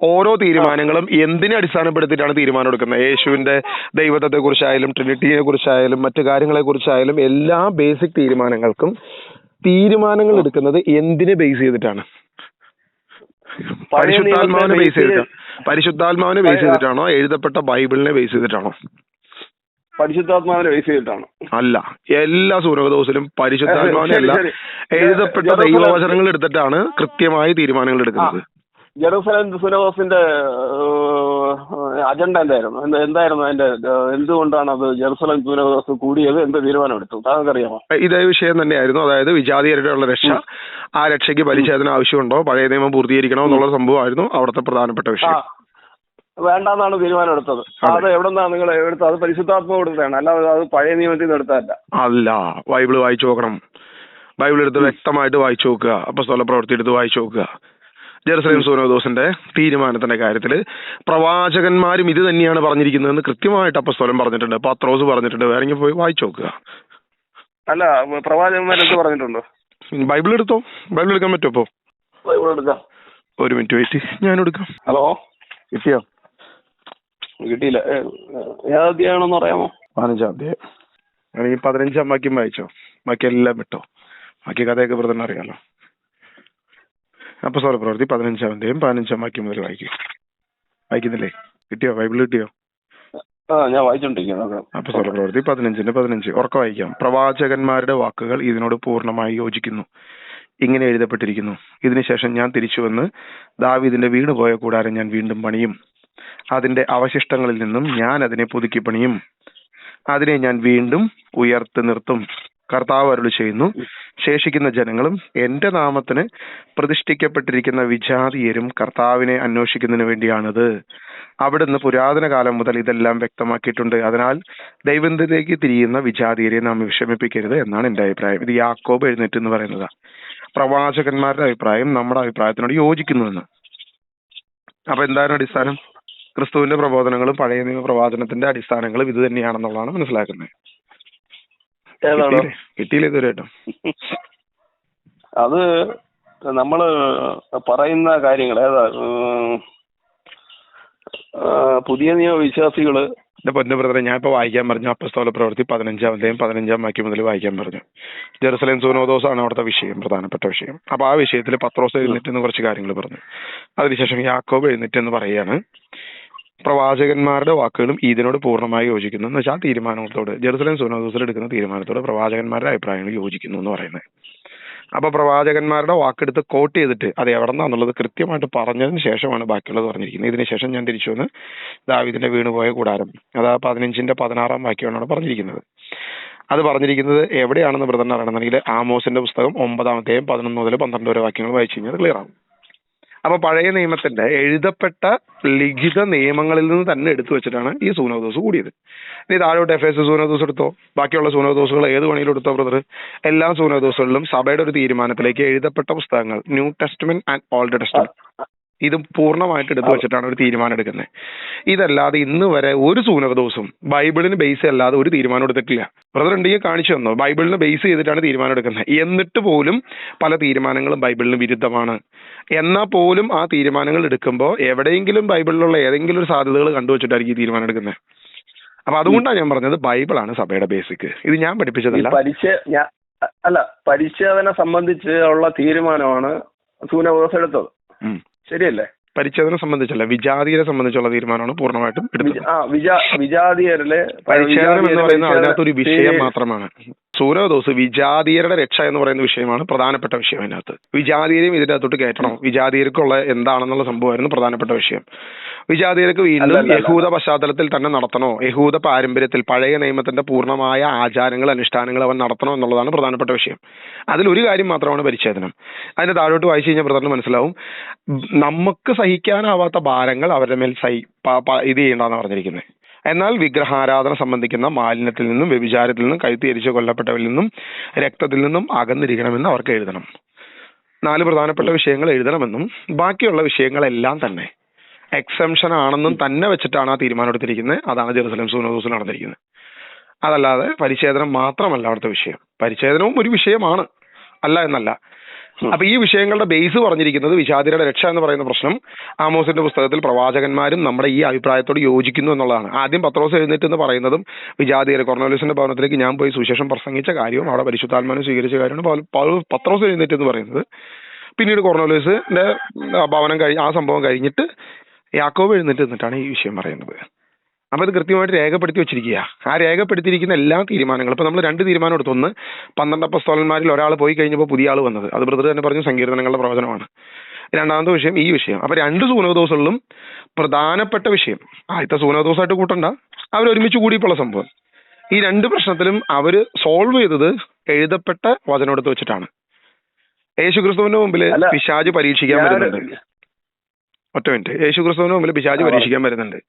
ഓരോ തീരുമാനങ്ങളും എന്തിനെ അടിസ്ഥാനപ്പെടുത്തിയിട്ടാണ് തീരുമാനം എടുക്കുന്നത്? യേശുവിന്റെ ദൈവത്വത്തെ കുറിച്ചായാലും ട്രിനിറ്റിയെ കുറിച്ചായാലും മറ്റു കാര്യങ്ങളെ കുറിച്ചായാലും എല്ലാ ബേസിക് തീരുമാനങ്ങൾക്കും തീരുമാനങ്ങൾ എടുക്കുന്നത് എന്തിനെ ബേസ് ചെയ്തിട്ടാണ്? പരിശുദ്ധാത്മാവിനെ ബേസ് ചെയ്തിട്ടാണ്. പരിശുദ്ധാത്മാവിനെ ബേസ് ചെയ്തിട്ടാണോ എഴുതപ്പെട്ട ബൈബിളിനെ ബേസ് ചെയ്തിട്ടാണോ? പരിശുദ്ധാത്മാവിനെ ബേസ് ചെയ്തിട്ടാണ്. അല്ല, എല്ലാ സൂനകദോസിലും പരിശുദ്ധാത്മാവിനെ അല്ല, എഴുതപ്പെട്ട ദൈവവചനങ്ങൾ എടുത്തിട്ടാണ് കൃത്യമായി തീരുമാനങ്ങൾ എടുക്കുന്നത്. ജെറുസലേം സുനകദോസിന്റെ അജണ്ട എന്തായിരുന്നു അതിന്റെ എന്തുകൊണ്ടാണ് അത് ജെറുസലേം സുനകദോസ് കൂടിയത്? എന്ത് തീരുമാനം എടുത്തു താങ്കൾക്കറിയാമോ? ഇതേ വിഷയം തന്നെയായിരുന്നു. അതായത് വിജാതീയരുടെ രക്ഷ, ആ രക്ഷയ്ക്ക് പരിച്ഛേദന ആവശ്യമുണ്ടോ, പഴയ നിയമം പൂർത്തീകരിക്കണോ എന്നുള്ള സംഭവമായിരുന്നു അവിടുത്തെ പ്രധാനപ്പെട്ട വിഷയം. വേണ്ടെന്നാണ് തീരുമാനം എടുത്തത്. അത് എവിടെന്നാണ് നിങ്ങൾ എടുത്തത്? അത് പരിശുദ്ധാത്മാവ് എടുത്തതാണ്, അല്ലാതെ അത് പഴയ നിയമത്തിൽ നിന്ന് എടുത്തതല്ല. അല്ല, ബൈബിൾ വായിച്ചു നോക്കണം. ബൈബിൾ എടുത്ത് വ്യക്തമായിട്ട് വായിച്ചു നോക്കുക. അപ്പോസ്തല പ്രവൃത്തി എടുത്ത് വായിച്ചു നോക്കുക. ജെറുസലേം സൂനകദോസിന്റെ തീരുമാനത്തിന്റെ കാര്യത്തിൽ പ്രവാചകന്മാരും ഇത് തന്നെയാണ് പറഞ്ഞിരിക്കുന്നതെന്ന് കൃത്യമായിട്ട് അപ്പോസ്തലൻ പറഞ്ഞിട്ടുണ്ട്, പത്രോസ് പറഞ്ഞിട്ടുണ്ട്. വേണമെങ്കിൽ പോയി വായിച്ചു നോക്കുക. അല്ല, പ്രവാചകന്മാരെന്ത് പറഞ്ഞിട്ടുണ്ടോ? ബൈബിൾ എടുത്തോ. ബൈബിൾ എടുക്കാൻ പറ്റുമോ? ഇപ്പോ ബൈബിൾ എടുക്കാം. ഒരു മിനിറ്റ് വെയിറ്റ്, ഞാൻ എടുക്കാം. ഹലോ, കിട്ടിയോ? കിട്ടിയില്ല. ഏതാധ്യായാണെന്ന് പറയാമോ? 15-ാം അധ്യായം. അല്ലെങ്കിൽ 15-ാം വാക്യം വായിച്ചോ. ബാക്കി എല്ലാം വിട്ടോ. ബാക്കി കഥയൊക്കെ ഇവിടെ തന്നെ അറിയാലോ. അപ്പോസ്തല പ്രവൃത്തി 15-ാം അധ്യായം 15-ാം വാക്യം മുതൽ വായിക്കും. വായിക്കുന്നില്ലേ? കിട്ടിയോ? ബൈബിൾ കിട്ടിയോ? ഞാൻ വായിച്ചോണ്ടിരിക്കുന്നു. അപ്പോസ്തല പ്രവൃത്തി 15-15 ഉറക്കെ വായിക്കാം. പ്രവാചകന്മാരുടെ വാക്കുകൾ ഇതിനോട് പൂർണ്ണമായി യോജിക്കുന്നു. ഇങ്ങനെ എഴുതപ്പെട്ടിരിക്കുന്നു: ഇതിനുശേഷം ഞാൻ തിരിച്ചുവന്ന് ദാവീദിന്റെ വീണുപോയ കൂടാരം ഞാൻ വീണ്ടും പണിയും. അതിന്റെ അവശിഷ്ടങ്ങളിൽ നിന്നും ഞാൻ അതിനെ പുതുക്കി പണിയും. അതിനെ ഞാൻ വീണ്ടും ഉയർത്തി നിർത്തും. കർത്താവ് അരുളി ചെയ്യുന്നു: ശേഷിക്കുന്ന ജനങ്ങളും എന്റെ നാമത്തിന് പ്രതിഷ്ഠിക്കപ്പെട്ടിരിക്കുന്ന വിജാതീയരും കർത്താവിനെ അന്വേഷിക്കുന്നതിന് വേണ്ടിയാണിത്. അവിടുന്ന് പുരാതന കാലം മുതൽ ഇതെല്ലാം വ്യക്തമാക്കിയിട്ടുണ്ട്. അതിനാൽ ദൈവത്തിലേക്ക് തിരിയുന്ന വിജാതീയരെ നാം വിഷമിപ്പിക്കരുത് എന്നാണ് എന്റെ അഭിപ്രായം. ഇത് യാക്കോബ് എഴുന്നേറ്റ് എന്ന് പറയുന്നത്. പ്രവാചകന്മാരുടെ അഭിപ്രായം നമ്മുടെ അഭിപ്രായത്തിനോട് യോജിക്കുന്നുവെന്ന്. അപ്പൊ എന്തായാലും അടിസ്ഥാനം ക്രിസ്തുവിന്റെ പ്രബോധനങ്ങളും പഴയ നിയമ പ്രവാചനത്തിന്റെ അടിസ്ഥാനങ്ങളും ഇത് തന്നെയാണെന്നുള്ളതാണ് മനസ്സിലാക്കുന്നത്. കിട്ടിയില്ല ഇതുവരെയായിട്ടും. അത് നമ്മള് പറയുന്ന കാര്യങ്ങൾ ഏതാ? പുതിയ നിയമ വിശ്വാസികള് എന്റെ പൊന്നു ബ്രദറെ, ഞാൻ ഇപ്പൊ വായിക്കാൻ പറഞ്ഞു അപ്പോസ്തല പ്രവൃത്തി 15-ാം അധ്യായം 15-ാം വാക്യം മുതൽ വായിക്കാൻ പറഞ്ഞു. ജെറുസലേം സൂനകദോസ് ആണ് അവിടുത്തെ വിഷയം, പ്രധാനപ്പെട്ട വിഷയം. അപ്പൊ ആ വിഷയത്തിൽ പത്രോസ് എഴുന്നേറ്റ് കുറച്ച് കാര്യങ്ങൾ പറഞ്ഞു. അതിനുശേഷം യാക്കോബ് എഴുന്നേറ്റ് എന്ന് പറയാണ് പ്രവാചകന്മാരുടെ വാക്കുകളും ഇതിനോട് പൂർണ്ണമായി യോജിക്കുന്നു എന്ന് വെച്ചാൽ തീരുമാനത്തോട്, ജെറുസലേം സൂനകദോസിൽ എടുക്കുന്ന തീരുമാനത്തോട് പ്രവാചകന്മാരുടെ അഭിപ്രായങ്ങൾ യോജിക്കുന്നു എന്ന് പറയുന്നത്. അപ്പൊ പ്രവാചകന്മാരുടെ വാക്കെടുത്ത് കോട്ട് ചെയ്തിട്ട് അത് എവിടെ നിന്നാന്നുള്ളത് കൃത്യമായിട്ട് പറഞ്ഞതിന് ശേഷമാണ് ബാക്കിയുള്ളത് പറഞ്ഞിരിക്കുന്നത്. ഇതിനുശേഷം ഞാൻ തിരിച്ചു വന്ന് ദാവീദിന്റെ വീണുപോയ കൂടാരം, അതാ 15-ന്റെ 16-ാം വാക്യമാണ് അവിടെ പറഞ്ഞിരിക്കുന്നത്. അത് പറഞ്ഞിരിക്കുന്നത് എവിടെയാണെന്ന് ബ്രദറിന് അറിയണമെന്നുണ്ടെങ്കിൽ ആമോസിന്റെ പുസ്തകം 9-ാം അധ്യായം 11 മുതൽ 12 വരെ വാക്യങ്ങൾ വായിച്ചു കഴിഞ്ഞാൽ ക്ലിയർ ആവും. അപ്പൊ പഴയ നിയമത്തിന്റെ എഴുതപ്പെട്ട ലിഖിത നിയമങ്ങളിൽ നിന്ന് തന്നെ എടുത്തു വെച്ചിട്ടാണ് ഈ സൂനകദോസ് കൂടിയത്. ഇനി താഴോട്ട് എഫേസസ് സൂനകദോസ് എടുത്തോ, ബാക്കിയുള്ള സൂനകദോസുകൾ ഏത് പണിയിലും എടുത്തോ ബ്രദർ. എല്ലാ സൂനകദോസുകളിലും സഭയുടെ ഒരു തീരുമാനത്തിലേക്ക് എഴുതപ്പെട്ട പുസ്തകങ്ങൾ, new testament and old testament, ഇത് പൂർണ്ണമായിട്ട് എടുത്തു വെച്ചിട്ടാണ് ഒരു തീരുമാനം എടുക്കുന്നത്. ഇതല്ലാതെ ഇന്ന് വരെ ഒരു സൂനകദോസും ബൈബിളിന് ബേസ് അല്ലാതെ ഒരു തീരുമാനം എടുത്തിട്ടില്ല. ബ്രദർ ഉണ്ടെങ്കിൽ കാണിച്ചു തന്നോ? ബൈബിളിന് ബേസ് ചെയ്തിട്ടാണ് തീരുമാനം എടുക്കുന്നത്. എന്നിട്ട് പോലും പല തീരുമാനങ്ങളും ബൈബിളിന് വിരുദ്ധമാണ്. എന്നാൽ പോലും ആ തീരുമാനങ്ങൾ എടുക്കുമ്പോൾ എവിടെയെങ്കിലും ബൈബിളിലുള്ള ഏതെങ്കിലും ഒരു സാധ്യതകൾ കണ്ടുവച്ചിട്ടായിരിക്കും ഈ തീരുമാനം എടുക്കുന്നത്. അപ്പൊ അതുകൊണ്ടാണ് ഞാൻ പറഞ്ഞത് ബൈബിളാണ് സഭയുടെ ബേസിക്. ഇത് ഞാൻ പഠിപ്പിച്ചതല്ല. അല്ല, പരിച്ഛേദന സംബന്ധിച്ച് ഉള്ള തീരുമാനമാണ് സൂനഹദോസ് എടുത്തത്, ശരിയല്ലേ? പരിച്ഛേദന സംബന്ധിച്ചല്ല, വിജാതീയരെ സംബന്ധിച്ചുള്ള തീരുമാനമാണ് പൂർണ്ണമായിട്ടും എടുത്തത്. വിജാതീയരിലെ പരിച്ഛേദനം എന്ന് പറയുന്നത് അതിനകത്തൊരു വിഷയം മാത്രമാണ്. സൂനഹദോസ് വിജാതീയരുടെ രക്ഷ എന്ന് പറയുന്ന വിഷയമാണ് പ്രധാനപ്പെട്ട വിഷയം. അതിനകത്ത് വിജാതീയരെയും ഇതിന്റെ അകത്തോട്ട് കയറ്റണം, വിജാതീയർക്കുള്ള എന്താണെന്നുള്ള സംഭവമായിരുന്നു പ്രധാനപ്പെട്ട വിഷയം. വിജാതീയർക്ക് വീണ്ടും യഹൂദ പശ്ചാത്തലത്തിൽ തന്നെ നടത്തണോ, യഹൂദ പാരമ്പര്യത്തിൽ പഴയ നിയമത്തിന്റെ പൂർണ്ണമായ ആചാരങ്ങൾ അനുഷ്ഠാനങ്ങൾ അവൻ നടത്തണോ എന്നുള്ളതാണ് പ്രധാനപ്പെട്ട വിഷയം. അതിലൊരു കാര്യം മാത്രമാണ് പരിച്ഛേദനം. അതിന്റെ താഴോട്ട് വായിച്ചു കഴിഞ്ഞാൽ ബ്രദറിന് മനസ്സിലാവും, നമുക്ക് സഹിക്കാനാവാത്ത ഭാരങ്ങൾ അവരുടെ മേൽ ഇത് ചെയ്യണ്ടെന്ന് പറഞ്ഞിരിക്കുന്നത്. എന്നാൽ വിഗ്രഹാരാധന സംബന്ധിക്കുന്ന മാലിന്യത്തിൽ നിന്നും വ്യഭിചാരത്തിൽ നിന്നും കഴുത്തിയരിച്ച് കൊല്ലപ്പെട്ടവരിൽ നിന്നും രക്തത്തിൽ നിന്നും അകന്നിരിക്കണമെന്ന് അവർക്ക് എഴുതണം. 4 പ്രധാനപ്പെട്ട വിഷയങ്ങൾ എഴുതണമെന്നും ബാക്കിയുള്ള വിഷയങ്ങളെല്ലാം തന്നെ എക്സംഷൻ ആണെന്നും തന്നെ വെച്ചിട്ടാണ് ആ തീരുമാനം എടുത്തിരിക്കുന്നത്. അതാണ് ജെറുസലേം സൂനഹദോസിൽ നടന്നിരിക്കുന്നത്. അതല്ലാതെ പരിച്ഛേദനം മാത്രമല്ല അവിടുത്തെ വിഷയം. പരിച്ഛേദനവും ഒരു വിഷയമാണ്, അല്ല എന്നല്ല. അപ്പൊ ഈ വിഷയങ്ങളുടെ ബേസ് പറഞ്ഞിരിക്കുന്നത് വിജാതീയരുടെ രക്ഷ എന്ന് പറയുന്ന പ്രശ്നം ആമോസിന്റെ പുസ്തകത്തിൽ പ്രവാചകന്മാരും നമ്മുടെ ഈ അഭിപ്രായത്തോട് യോജിക്കുന്നു എന്നുള്ളതാണ്. ആദ്യം പത്രോസ് എഴുന്നേറ്റ് എന്ന് പറയുന്നതും വിജാതീയർ കൊർന്നേലിയോസിന്റെ ഭവനത്തിലേക്ക് ഞാൻ പോയി സുവിശേഷം പ്രസംഗിച്ച കാര്യവും അവിടെ പരിശുദ്ധാത്മാവിനെ സ്വീകരിച്ച കാര്യമാണ് പത്രോസ് എഴുന്നേറ്റ് എന്ന് പറയുന്നത്. പിന്നീട് കൊർന്നേലിയോസിന്റെ ഭവനം ആ സംഭവം കഴിഞ്ഞിട്ട് യാക്കോബ് എഴുന്നേറ്റ് നിന്നിട്ടാണ് ഈ വിഷയം പറയുന്നത്. അപ്പൊ അത് കൃത്യമായിട്ട് രേഖപ്പെടുത്തി വെച്ചിരിക്കുക. ആ രേഖപ്പെടുത്തിയിരിക്കുന്ന എല്ലാ തീരുമാനങ്ങളും ഇപ്പൊ നമ്മൾ 2 തീരുമാനം എടുത്തു. ഒന്ന് 12 അപ്പോസ്തലന്മാരിൽ ഒരാൾ പോയി കഴിഞ്ഞപ്പോൾ പുതിയ ആൾ വന്നത്, അത് ബ്രദർ തന്നെ പറഞ്ഞു സങ്കീർത്തനങ്ങളുടെ പ്രവചനമാണ്. രണ്ടാമത്തെ വിഷയം ഈ വിഷയം. അപ്പൊ 2 സൂനഹദോസുകളിലും പ്രധാനപ്പെട്ട വിഷയം ആദ്യത്തെ സൂനഹദോസായിട്ട് കൂട്ടണ്ട, അവരൊരുമിച്ച് കൂടിയപ്പോഴുള്ള സംഭവം. ഈ 2 പ്രശ്നത്തിലും അവര് സോൾവ് ചെയ്തത് എഴുതപ്പെട്ട വചനം എടുത്ത് വെച്ചിട്ടാണ്. യേശുക്രിസ്തുവിന്റെ മുമ്പിൽ പിശാച് പരീക്ഷിക്കാൻ വരുന്നുണ്ട്. ഒറ്റ മിനിറ്റ്. യേശുക്രിസ്തുവിന്റെ മുമ്പിൽ പിശാച് പരീക്ഷിക്കാൻ വരുന്നുണ്ട്.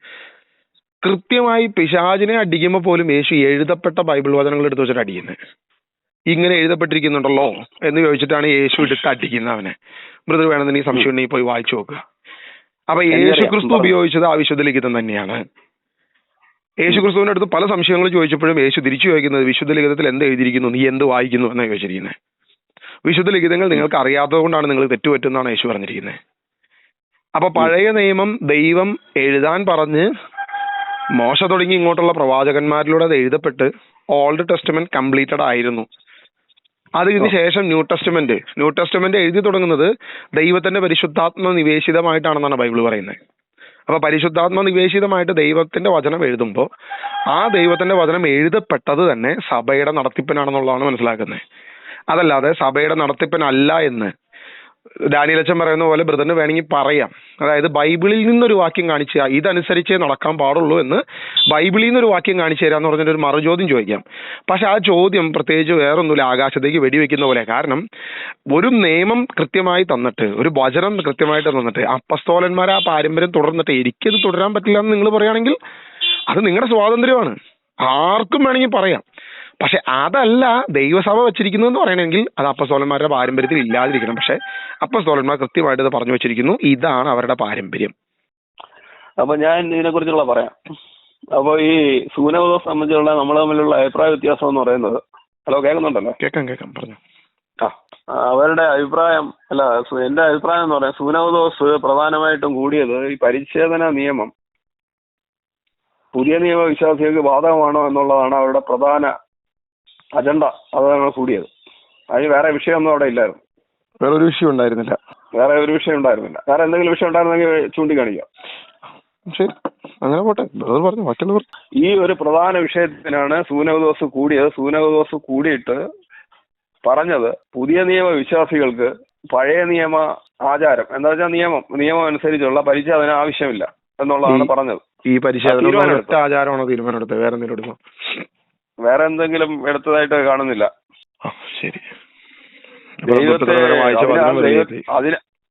കൃത്യമായി പിശാചിനെ അടിക്കുമ്പോൾ പോലും യേശു എഴുതപ്പെട്ട ബൈബിൾ വചനങ്ങൾ എടുത്ത് വെച്ചിട്ട് അടിക്കുന്നത്. ഇങ്ങനെ എഴുതപ്പെട്ടിരിക്കുന്നുണ്ടല്ലോ എന്ന് ചോദിച്ചിട്ടാണ് യേശു എടുത്ത് അടിക്കുന്നത് അവനെ. ബ്രദർ വേണമെന്ന് സംശയം ഉണ്ടെങ്കിൽ പോയി വായിച്ചു നോക്കുക. അപ്പൊ യേശു ക്രിസ്തു ഉപയോഗിച്ചത് ആ വിശുദ്ധ ലിഖിതം തന്നെയാണ്. യേശു ക്രിസ്തുവിന്റെ അടുത്ത് പല സംശയങ്ങൾ ചോദിച്ചപ്പോഴും യേശു തിരിച്ചു ചോദിക്കുന്നത് വിശുദ്ധ ലിഖിതത്തിൽ എന്ത് എഴുതിയിരിക്കുന്നു, നീ എന്ത് വായിക്കുന്നു എന്നാണ് ചോദിച്ചിരിക്കുന്നത്. വിശുദ്ധ ലിഖിതങ്ങൾ നിങ്ങൾക്ക് അറിയാത്തത് കൊണ്ടാണ് നിങ്ങൾ തെറ്റുപറ്റുന്നതാണ് യേശു പറഞ്ഞിരിക്കുന്നത്. അപ്പൊ പഴയ നിയമം ദൈവം എഴുതാൻ പറഞ്ഞ് മോശ തുടങ്ങി ഇങ്ങോട്ടുള്ള പ്രവാചകന്മാരിലൂടെ അത് എഴുതപ്പെട്ട് ഓൾഡ് ടെസ്റ്റമെന്റ് കംപ്ലീറ്റഡ് ആയിരുന്നു. അതിന് ശേഷം ന്യൂ ടെസ്റ്റമെന്റ് എഴുതി തുടങ്ങുന്നത് ദൈവത്തിന്റെ പരിശുദ്ധാത്മ നിവേശിതമായിട്ടാണെന്നാണ് ബൈബിൾ പറയുന്നത്. അപ്പൊ പരിശുദ്ധാത്മ നിവേശിതമായിട്ട് ദൈവത്തിന്റെ വചനം എഴുതുമ്പോൾ ആ ദൈവത്തിന്റെ വചനം എഴുതപ്പെട്ടത് തന്നെ സഭയുടെ നടത്തിപ്പിനാണെന്നുള്ളതാണ് മനസ്സിലാക്കുന്നത്. അതല്ലാതെ സഭയുടെ നടത്തിപ്പിനല്ല എന്ന് ഡാനിയൽ അച്ഛൻ പറയുന്ന പോലെ ബ്രദറിന് വേണമെങ്കിൽ പറയാം. അതായത് ബൈബിളിൽ നിന്നൊരു വാക്യം കാണിച്ചു ഇതനുസരിച്ചേ നടക്കാൻ പാടുള്ളൂ എന്ന് ബൈബിളിൽ നിന്നൊരു വാക്യം കാണിച്ചു തരാന്ന് പറഞ്ഞിട്ട് ഒരു മറുചോദ്യം ചോദിക്കാം. പക്ഷെ ആ ചോദ്യം പ്രത്യേകിച്ച് വേറൊന്നുമില്ല, ആകാശത്തേക്ക് വെടിവെക്കുന്ന പോലെ. കാരണം ഒരു നിയമം കൃത്യമായി തന്നിട്ട്, ഒരു വചനം കൃത്യമായിട്ട് തന്നിട്ട് അപ്പസ്തോലന്മാരെ ആ പാരമ്പര്യം തുടർന്നിട്ട് എനിക്കത് തുടരാൻ പറ്റില്ല എന്ന് നിങ്ങൾ പറയുകയാണെങ്കിൽ അത് നിങ്ങളുടെ സ്വാതന്ത്ര്യമാണ്, ആർക്കും വേണമെങ്കിൽ പറയാം. പക്ഷെ അതല്ല ദൈവസഭ വെച്ചിരിക്കുന്നതെന്ന് പറയണമെങ്കിൽ അത് അപ്പസ്തോലന്മാരുടെ പാരമ്പര്യത്തിൽ ഇല്ലാതിരിക്കണം. പക്ഷെ അപ്പസ്തോലന്മാർ കൃത്യമായിട്ട് ഇത് പറഞ്ഞു വെച്ചിരിക്കുന്നു, ഇതാണ് അവരുടെ പാരമ്പര്യം. അപ്പൊ ഞാൻ ഇതിനെ കുറിച്ചുള്ള പറയാം. അപ്പൊ ഈ സൂനഹദോസ് സംബന്ധിച്ചുള്ള നമ്മൾ തമ്മിലുള്ള അഭിപ്രായ വ്യത്യാസം എന്ന് പറയുന്നത്, ഹലോ കേൾക്കുന്നുണ്ടല്ലോ? കേൾക്കാം പറഞ്ഞു. അവരുടെ അഭിപ്രായം അല്ല, എന്റെ അഭിപ്രായം എന്ന് പറയാം, സൂനഹദോസ് പ്രധാനമായിട്ടും കൂടിയത് ഈ പരിച്ഛേദന നിയമം പുതിയ നിയമ വിശ്വാസികൾക്ക് ബാധകമാണോ എന്നുള്ളതാണ് അവരുടെ പ്രധാന അജണ്ട. അതാണ് കൂടിയത്. അതിന് വേറെ വിഷയമൊന്നും അവിടെ ഇല്ലായിരുന്നു. വേറെ ഒരു വിഷയം ഉണ്ടായിരുന്നില്ല. വേറെ എന്തെങ്കിലും വിഷയം ഉണ്ടായിരുന്നെങ്കിൽ ചൂണ്ടിക്കാണിക്കാം. ശരി, അങ്ങനെ പോട്ടെ. ഈ ഒരു പ്രധാന വിഷയത്തിനാണ് സൂനഹദോസ് കൂടിയത്. സൂനഹദോസ് കൂടിയിട്ട് പറഞ്ഞത് പുതിയ നിയമ വിശ്വാസികൾക്ക് പഴയ നിയമ ആചാരം എന്താ വെച്ചാൽ നിയമം അനുസരിച്ചുള്ള പരിച്ഛേദന ആവശ്യമില്ല എന്നുള്ളതാണ് പറഞ്ഞത്. ഈ പരിച്ഛേദന ആചാരമാണോ തീരുമാനം എടുത്തത്? വേറെ എന്തെങ്കിലും എടുത്തോ? വേറെ എന്തെങ്കിലും എടുത്തതായിട്ട് കാണുന്നില്ല. ശരി.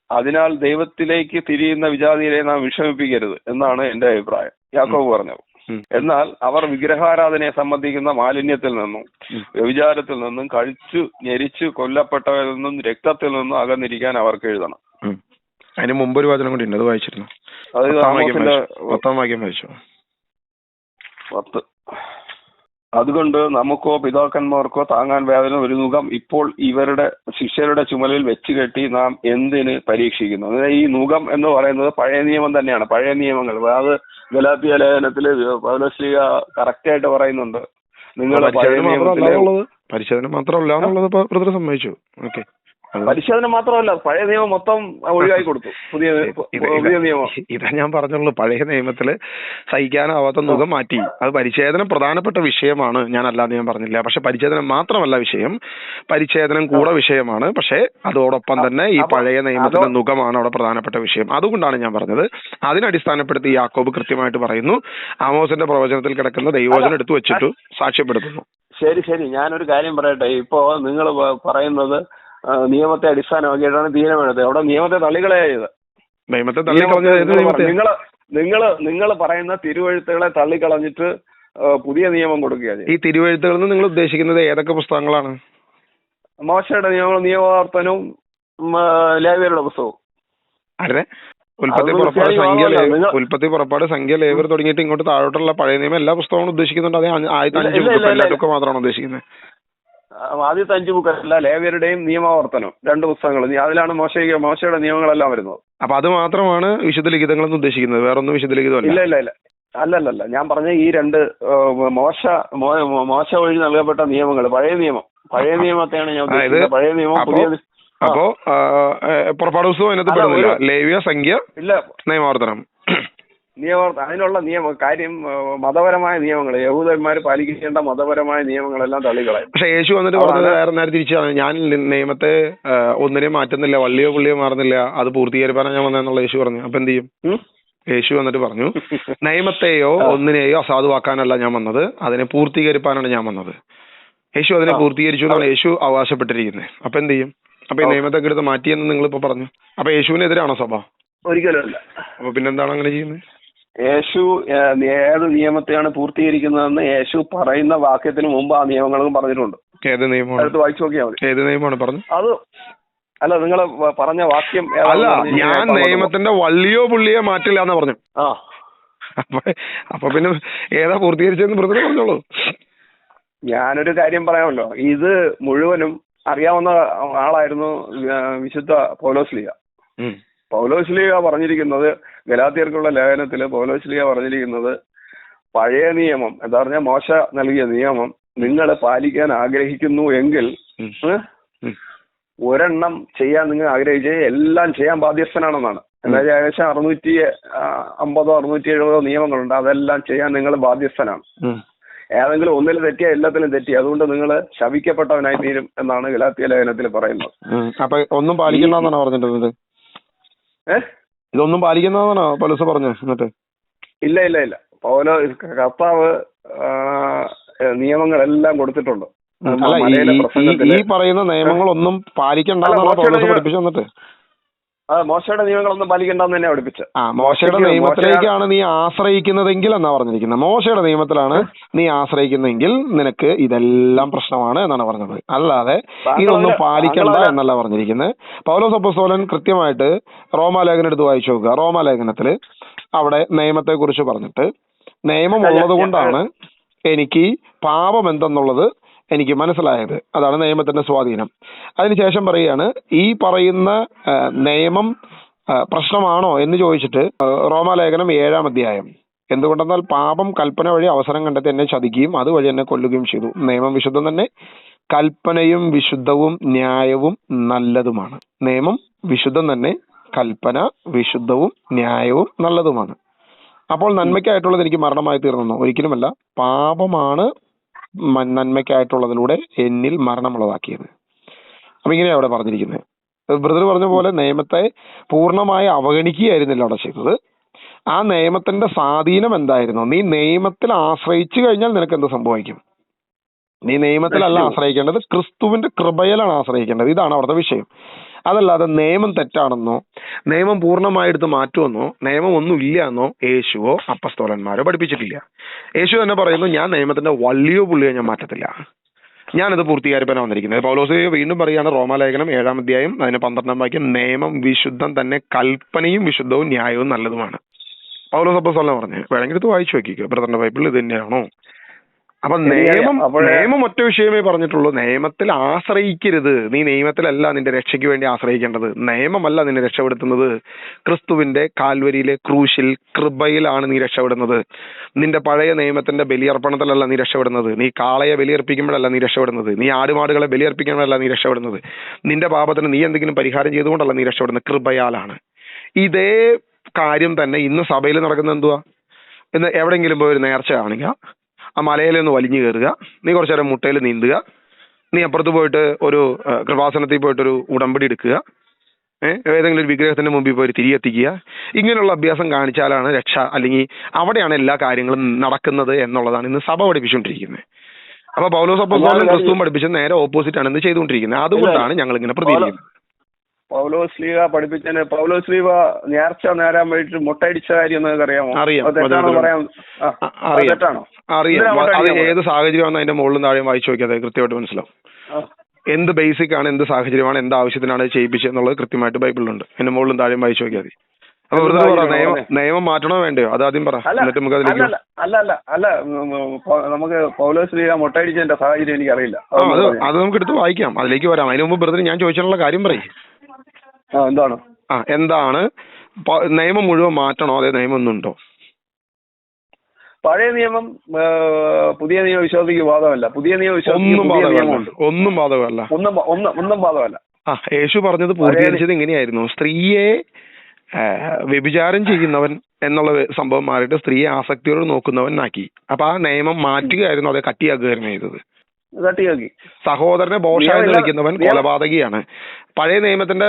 അതിനാൽ ദൈവത്തിലേക്ക് തിരിയുന്ന വിജാതിയെ നാം വിഷമിപ്പിക്കരുത് എന്നാണ് എന്റെ അഭിപ്രായം. യാക്കോബ് പറഞ്ഞത്. എന്നാൽ അവർ വിഗ്രഹാരാധനയെ സംബന്ധിക്കുന്ന മാലിന്യത്തിൽ നിന്നും വ്യഭിചാരത്തിൽ നിന്നും കഴിച്ചു ഞെരിച്ചു കൊല്ലപ്പെട്ടവരിൽ നിന്നും രക്തത്തിൽ നിന്നും അകന്നിരിക്കാൻ അവർക്ക് എഴുതണം. അതിന് മുമ്പ് ഒരു വചനം കൂടി ഉണ്ട്, അത് വായിച്ചിരുന്നു. അത് 10. അതുകൊണ്ട് നമുക്കോ പിതാക്കന്മാർക്കോ താങ്ങാൻ വേദന ഒരു നുകം ഇപ്പോൾ ഇവരുടെ ശിഷ്യരുടെ ചുമലിൽ വെച്ച് കെട്ടി നാം എന്തിന് പരീക്ഷിക്കുന്നു. അതായത് ഈ നുകം എന്ന് പറയുന്നത് പഴയ നിയമം തന്നെയാണ്, പഴയ നിയമങ്ങൾ. അത് ഗലാത്യ ലേഖനത്തില് പൗലോസ് കറക്റ്റ് ആയിട്ട് പറയുന്നുണ്ട്. നിങ്ങൾ പഴയ നിയമത്തിലെ പരിച്ഛേദന മാത്രമല്ല എന്നുള്ളത് ബ്രദർ സമ്മതിച്ചു. ഓക്കെ, പരിശോധന മാത്രമല്ല, പഴയ നിയമം മൊത്തം ഒഴിവാക്കി കൊടുത്തു. പുതിയ നിയമം ഇതാ ഞാൻ പറഞ്ഞുള്ളൂ. പഴയ നിയമത്തില് സഹിക്കാനാവാത്ത മുഖം മാറ്റി. അത് പരിച്ഛേദനം പ്രധാനപ്പെട്ട വിഷയമാണ്, ഞാൻ അല്ലാതെ ഞാൻ പറഞ്ഞില്ല. പക്ഷെ പരിച്ഛേദനം മാത്രമല്ല വിഷയം, പരിച്ഛേദനം കൂടെ വിഷയമാണ്. പക്ഷെ അതോടൊപ്പം തന്നെ ഈ പഴയ നിയമത്തിന്റെ മുഖമാണ് അവിടെ പ്രധാനപ്പെട്ട വിഷയം. അതുകൊണ്ടാണ് ഞാൻ പറഞ്ഞത്. അതിനടിസ്ഥാനപ്പെടുത്തി യാക്കോബ് കൃത്യമായിട്ട് പറയുന്നു, ആമോസിന്റെ പ്രവചനത്തിൽ കിടക്കുന്ന ദൈവവചനം എടുത്തു വെച്ചിട്ട് സാക്ഷ്യപ്പെടുത്തുന്നു. ശരി, ഞാനൊരു കാര്യം പറയട്ടെ. ഇപ്പോ നിങ്ങൾ പറയുന്നത് നിയമത്തെ അടിസ്ഥാനമാക്കിയിട്ടാണ് ദീനമെഴുത്. അവിടെ നിയമത്തെ തള്ളിക്കളയത്. നിയമത്തെ നിങ്ങൾ പറയുന്ന തിരുവെഴുത്തുകളെ തള്ളിക്കളഞ്ഞിട്ട് പുതിയ നിയമം കൊടുക്കുകയാണ്. ഈ തിരുവെഴുത്തുകളിൽ നിങ്ങൾ ഉദ്ദേശിക്കുന്നത് ഏതൊക്കെ പുസ്തകങ്ങളാണ്? മോശയുടെ നിയമങ്ങളും നിയമാവർത്തനവും ലേവ്യരുടെ പുസ്തകവും. അതെ, ഉൽപ്പത്തി പുറപ്പാട് സംഖ്യ ലേവ്യർ തുടങ്ങിയിട്ട് ഇങ്ങോട്ട് താഴോട്ടുള്ള പഴയ നിയമം എല്ലാ പുസ്തകങ്ങളും ഉദ്ദേശിക്കുന്നുണ്ട്. അതേ 5 മാത്രമാണ് ഉദ്ദേശിക്കുന്നത്? ആദ്യത്തെ 5 ബുക്കല്ല, ലേവ്യരുടെയും നിയമാവർത്തനം 2 പുസ്തകങ്ങൾ. അതിലാണ് മോശയുടെ നിയമങ്ങളെല്ലാം വരുന്നത്. അപ്പൊ അത് മാത്രമാണ് വിശുദ്ധ ലിഖിതങ്ങളെന്ന് ഉദ്ദേശിക്കുന്നത്, വേറൊന്നും വിശുദ്ധ ലിഖിതമല്ല? ഇല്ല, അല്ലല്ല. ഞാൻ പറഞ്ഞ ഈ 2 മോശ വഴി നൽകപ്പെട്ട നിയമങ്ങൾ, പഴയ നിയമത്തെയാണ് ഞാൻ ഉദ്ദേശിക്കുന്നത്. പഴയ നിയമം, പുതിയ. അപ്പോ പുറപ്പാട് പുസ്തകം അതിനകത്ത് പെടുന്നില്ല? ലേവ്യ, സംഖ്യ, ഇല്ല, നിയമാവർത്തനം. അതിനുള്ള കാര്യം മതപരമായ നിയമങ്ങൾ, യഹൂദന്മാർ പാലിക്കേണ്ട മതപരമായ നിയമങ്ങളെല്ലാം തള്ളിക്കളയും. പക്ഷെ യേശു വന്നിട്ട് പറഞ്ഞത് വേറെ നേരെ തിരിച്ചാണ്. ഞാൻ നിയമത്തെ ഒന്നിനെയും മാറ്റുന്നില്ല, വള്ളിയോ പുള്ളിയോ മാറുന്നില്ല, അത് പൂർത്തീകരിക്കാനാണ് ഞാൻ വന്നതെന്നുള്ള യേശു പറഞ്ഞു. അപ്പൊ എന്ത് ചെയ്യും? യേശു വന്നിട്ട് പറഞ്ഞു, നിയമത്തെയോ ഒന്നിനെയോ അസാധുവാക്കാനല്ല ഞാൻ വന്നത്, അതിനെ പൂർത്തീകരിക്കാനാണ് ഞാൻ വന്നത്. യേശു അതിനെ പൂർത്തീകരിച്ചു എന്നാണ് യേശു അവകാശപ്പെട്ടിരിക്കുന്നത്. അപ്പൊ എന്ത് ചെയ്യും? അപ്പൊ ഈ നിയമത്തെ എടുത്ത് മാറ്റിയെന്ന് നിങ്ങളിപ്പോ പറഞ്ഞു. അപ്പൊ യേശുവിനെതിരാണോ സഭ? ഒരിക്കലും അല്ല. അപ്പൊ പിന്നെന്താണ് അങ്ങനെ ചെയ്യുന്നത്? യേശു ഏത് നിയമത്തെയാണ് പൂർത്തീകരിക്കുന്നതെന്ന് യേശു പറയുന്ന വാക്യത്തിന് മുമ്പ് ആ നിയമങ്ങളും പറഞ്ഞിട്ടുണ്ട്. ഏത് നിയമമാണ്? അടുത്ത് വായിച്ചു നോക്കിയാൽ മതി. ഏത് നിയമമാണ് പറഞ്ഞു? അത് അല്ല, നിങ്ങൾ പറഞ്ഞ വാക്യം അല്ല, ഞാൻ നിയമത്തിന്റെ വള്ളിയോ പുള്ളിയോ മാറ്റില്ല എന്ന് പറഞ്ഞു. അപ്പൊ പിന്നെ ഏതാ പൂർത്തീകരിച്ചെന്ന് ബ്രദർ പറഞ്ഞോളൂ. ഞാനൊരു കാര്യം പറയാമല്ലോ. ഇത് മുഴുവനും അറിയാവുന്ന ആളായിരുന്നു വിശുദ്ധ പൗലോസ്ലീഹ. പൗലോസ്ലീഹ പറഞ്ഞിരിക്കുന്നത്, ഗലാത്യർക്കുള്ള ലേഖനത്തില് പൗലോസ്ലീഹ പറഞ്ഞിരിക്കുന്നത്, പഴയ നിയമം എന്താ പറഞ്ഞാൽ മോശ നൽകിയ നിയമം നിങ്ങൾ പാലിക്കാൻ ആഗ്രഹിക്കുന്നു എങ്കിൽ ഒരെണ്ണം ചെയ്യാൻ നിങ്ങൾ ആഗ്രഹിച്ച് എല്ലാം ചെയ്യാൻ ബാധ്യസ്ഥനാണെന്നാണ്. അതായത് ഏകദേശം 650 670 നിയമങ്ങളുണ്ട്. അതെല്ലാം ചെയ്യാൻ നിങ്ങൾ ബാധ്യസ്ഥനാണ്. ഏതെങ്കിലും ഒന്നിൽ തെറ്റിയ എല്ലാത്തിലും തെറ്റി, അതുകൊണ്ട് നിങ്ങൾ ശപിക്കപ്പെട്ടവനായി തീരും എന്നാണ് ഗലാത്യ ലേഖനത്തിൽ പറയുന്നത്. അപ്പൊ ഒന്നും പാലിക്കണ്ടെന്നാണ് പറഞ്ഞിട്ടുള്ളത്. ഇതൊന്നും പാലിക്കുന്നതാണോ പൗലോസ് പറഞ്ഞു? എന്നിട്ട് ഇല്ല. കർത്താവ് നിയമങ്ങളെല്ലാം കൊടുത്തിട്ടുണ്ട്. ഈ പറയുന്ന നിയമങ്ങളൊന്നും പാലിക്കണ്ടെന്നാണ് പൗലോസ് പഠിപ്പിച്ചു. എന്നിട്ട് മോശയുടെ നിയമങ്ങളൊന്നും പാലിക്കണ്ടെന്ന് തന്നെ പഠിപ്പിച്ചത്. മോശയുടെ നിയമത്തിലേക്കാണ് നീ ആശ്രയിക്കുന്നതെങ്കിൽ എന്നാ പറഞ്ഞിരിക്കുന്നത്. മോശയുടെ നിയമത്തിലാണ് നീ ആശ്രയിക്കുന്നതെങ്കിൽ നിനക്ക് ഇതെല്ലാം പ്രശ്നമാണ് എന്നാണ് പറഞ്ഞത്. അല്ലാതെ ഇതൊന്നും പാലിക്കണ്ട എന്നല്ല പറഞ്ഞിരിക്കുന്നത്. പൗലോസ് അപ്പോസ്തലൻ കൃത്യമായിട്ട് റോമാലേഖനം എടുത്ത് വായിച്ചു നോക്കുക. റോമാലേഖനത്തില് അവിടെ നിയമത്തെ കുറിച്ച് പറഞ്ഞിട്ട്, നിയമം ഉള്ളത് കൊണ്ടാണ് എനിക്ക് പാപം എന്തെന്നുള്ളത് എനിക്ക് മനസ്സിലായത്, അതാണ് നിയമത്തിന്റെ സ്വാധീനം. അതിനുശേഷം പറയുകയാണ്, ഈ പറയുന്ന നിയമം പ്രശ്നമാണോ എന്ന് ചോദിച്ചിട്ട് റോമാലേഖനം 7-ാം അധ്യായം, എന്തുകൊണ്ടെന്നാൽ പാപം കൽപ്പന വഴി അവസരം കണ്ടെത്തി എന്നെ ചതിക്കുകയും അതുവഴി എന്നെ കൊല്ലുകയും ചെയ്തു. നിയമം വിശുദ്ധം തന്നെ, കൽപ്പനയും വിശുദ്ധവും ന്യായവും നല്ലതുമാണ്. നിയമം വിശുദ്ധം തന്നെ, കൽപ്പന വിശുദ്ധവും ന്യായവും നല്ലതുമാണ്. അപ്പോൾ നന്മയ്ക്കായിട്ടുള്ളത് എനിക്ക് മരണമായി തീർന്നു? ഒരിക്കലുമല്ല. പാപമാണ് നന്മയ്ക്കായിട്ടുള്ളതിലൂടെ എന്നിൽ മരണമുളവാക്കിയത്. അപ്പൊ ഇങ്ങനെയാണ് അവിടെ പറഞ്ഞിരിക്കുന്നത്. ബ്രദർ പറഞ്ഞ പോലെ നിയമത്തെ പൂർണ്ണമായി അവഗണിക്കുകയായിരുന്നില്ല അവിടെ ചെയ്തത്. ആ നിയമത്തിന്റെ സ്വാധീനം എന്തായിരുന്നു? നീ നിയമത്തിൽ ആശ്രയിച്ചു കഴിഞ്ഞാൽ നിനക്ക് എന്ത് സംഭവിക്കും? നീ നിയമത്തിലല്ല ആശ്രയിക്കേണ്ടത്, ക്രിസ്തുവിന്റെ കൃപയിലാണ് ആശ്രയിക്കേണ്ടത്. ഇതാണ് അവിടുത്തെ വിഷയം. അതല്ലാതെ നിയമം തെറ്റാണെന്നോ നിയമം പൂർണ്ണമായെടുത്ത് മാറ്റുമെന്നോ നിയമം ഒന്നും ഇല്ല എന്നോ യേശുവോ അപ്പസ്തോലന്മാരോ പഠിപ്പിച്ചിട്ടില്ല. യേശു തന്നെ പറയുന്നു, ഞാൻ നിയമത്തിന്റെ വള്ളിയോ പുള്ളിയോ ഞാൻ മാറ്റത്തില്ല, ഞാനത് പൂർത്തീകരിക്കാനാണ് വന്നിരിക്കുന്നത്. പൗലോസ് വീണ്ടും പറയുകയാണ്, റോമാലേഖനം 7-ാം അധ്യായം അതിന് 12-ാം വാക്യം, നിയമം വിശുദ്ധം തന്നെ, കൽപ്പനയും വിശുദ്ധവും ന്യായവും നല്ലതുമാണ്. പൗലോസ് അപ്പോസ്തലൻ പറഞ്ഞു. വേണമെങ്കിൽ ഇത് വായിച്ചു നോക്കിക്കോ, ബ്രദറിന്റെ ബൈബിളിൽ ഇത് തന്നെയാണോ? അപ്പൊ നിയമം ഒറ്റ വിഷയമേ പറഞ്ഞിട്ടുള്ളൂ. നിയമത്തിൽ ആശ്രയിക്കരുത്. നീ നിയമത്തിലല്ല നിന്റെ രക്ഷയ്ക്ക് വേണ്ടി ആശ്രയിക്കേണ്ടത്. നിയമമല്ല നിന്നെ രക്ഷപ്പെടുത്തുന്നത്. ക്രിസ്തുവിന്റെ കാൽവരിയിലെ ക്രൂശിൽ കൃപയിലാണ് നീ രക്ഷപ്പെടുന്നത്. നിന്റെ പഴയ നിയമത്തിന്റെ ബലിയർപ്പണത്തിലല്ല നീ രക്ഷപ്പെടുന്നത്. നീ കാളയെ ബലിയർപ്പിക്കുമ്പോഴല്ല നീ രക്ഷപ്പെടുന്നത്. നീ ആടുമാടുകളെ ബലിയർപ്പിക്കുമ്പോഴല്ല നീ രക്ഷപ്പെടുന്നത്. നിന്റെ പാപത്തിന് നീ എന്തെങ്കിലും പരിഹാരം ചെയ്തുകൊണ്ടല്ല നീ രക്ഷപ്പെടുന്നത്. കൃപയാലാണ്. ഇതേ കാര്യം തന്നെ ഇന്ന് സഭയിൽ നടക്കുന്നത് എന്തുവാ? ഇന്ന് എവിടെയെങ്കിലും പോയി ഒരു നേർച്ച കാണിക്കുക, ആ മലയിലൊന്ന് വലിഞ്ഞു കയറുക, നീ കുറച്ചു നേരം മുട്ടയിൽ നീന്തുക, നീ അപ്പുറത്ത് പോയിട്ട് ഒരു കൃപാസനത്തിൽ പോയിട്ടൊരു ഉടമ്പടി എടുക്കുക, ഏതെങ്കിലും ഒരു വിഗ്രഹത്തിന്റെ മുമ്പിൽ പോയി തിരിയെത്തിക്കുക. ഇങ്ങനെയുള്ള അഭ്യാസം കാണിച്ചാലാണ് രക്ഷ, അല്ലെങ്കിൽ അവിടെയാണ് എല്ലാ കാര്യങ്ങളും നടക്കുന്നത് എന്നുള്ളതാണ് ഇന്ന് സഭ പഠിപ്പിച്ചുകൊണ്ടിരിക്കുന്നത്. അപ്പൊ പൗലോസ് അപ്പോസ്തലനും ക്രിസ്തുവും പഠിപ്പിച്ചത് നേരെ ഓപ്പോസിറ്റ് ആണ് ഇന്ന് ചെയ്തുകൊണ്ടിരിക്കുന്നത്. അതുകൊണ്ടാണ് ഞങ്ങൾ ഇങ്ങനെ പ്രതികരിക്കുന്നത്. പൗലോസ് ലീഗ പഠിപ്പിച്ചതിന് പൗലോസ് ലീഗ നേർച്ച നേരാൻ വേണ്ടിട്ട് മുട്ടയടിച്ച കാര്യം അറിയാമോ? അറിയാം. അത് ഏത് സാഹചര്യമാണ് അതിന്റെ മുകളിലും താഴെയും വായിച്ചു നോക്കിയാൽ കൃത്യമായിട്ട് മനസ്സിലാവും. എന്ത് ബേസിക് ആണ്, എന്ത് സാഹചര്യമാണ്, എന്ത് ആവശ്യത്തിനാണ് ചെയ്യിപ്പിച്ചത് എന്നുള്ളത് കൃത്യമായിട്ട് ബൈബിളിലുണ്ട്. അതിന്റെ മുകളിലും താഴെയും വായിച്ചു നോക്കിയാൽ മതി. അപ്പൊ വെറുതെ പറ, നിയമം മാറ്റണോ വേണ്ടയോ? അത് ആദ്യം പറ, എന്നിട്ട് നമുക്ക് അതിലേക്ക്. അല്ല നമുക്ക് പൗലോസ് ലീഗ മുട്ടയടിച്ചതിന്റെ സാഹചര്യം എനിക്കറിയില്ല. അത് നമുക്ക് എടുത്ത് വായിക്കാം, അതിലേക്ക് വരാം. അതിന് മുമ്പ് ബ്രദർ ഞാൻ ചോദിച്ചിട്ടുള്ള കാര്യം പറയും. എന്താണ് നിയമം മുഴുവൻ മാറ്റണോ, അതേ നിയമം ഒന്നുണ്ടോ? പഴയ നിയമം പുതിയ നിയമം വിശ്വാസിക്ക് ബാധകമല്ല. പുതിയ നിയമം ഒന്നും ബാധകമല്ല. ഒന്നും ബാധകമല്ല. യേശു പറഞ്ഞത് പൂർത്തീകരിച്ചത് ഇങ്ങനെയായിരുന്നു: സ്ത്രീയെ വ്യഭിചാരം ചെയ്യുന്നവൻ എന്നുള്ള സംഭവം മാറിയിട്ട് സ്ത്രീയെ ആസക്തിയോട് നോക്കുന്നവൻ ആക്കി. അപ്പൊ ആ നിയമം മാറ്റുകയായിരുന്നു, അതെ കട്ടിയാക്കുകയായിരുന്നു ചെയ്തത്. സഹോദരനെ ബോഷ എന്ന് വിളിക്കുന്നവൻ കൊലപാതകിയാണ്. പഴയ നിയമത്തിന്റെ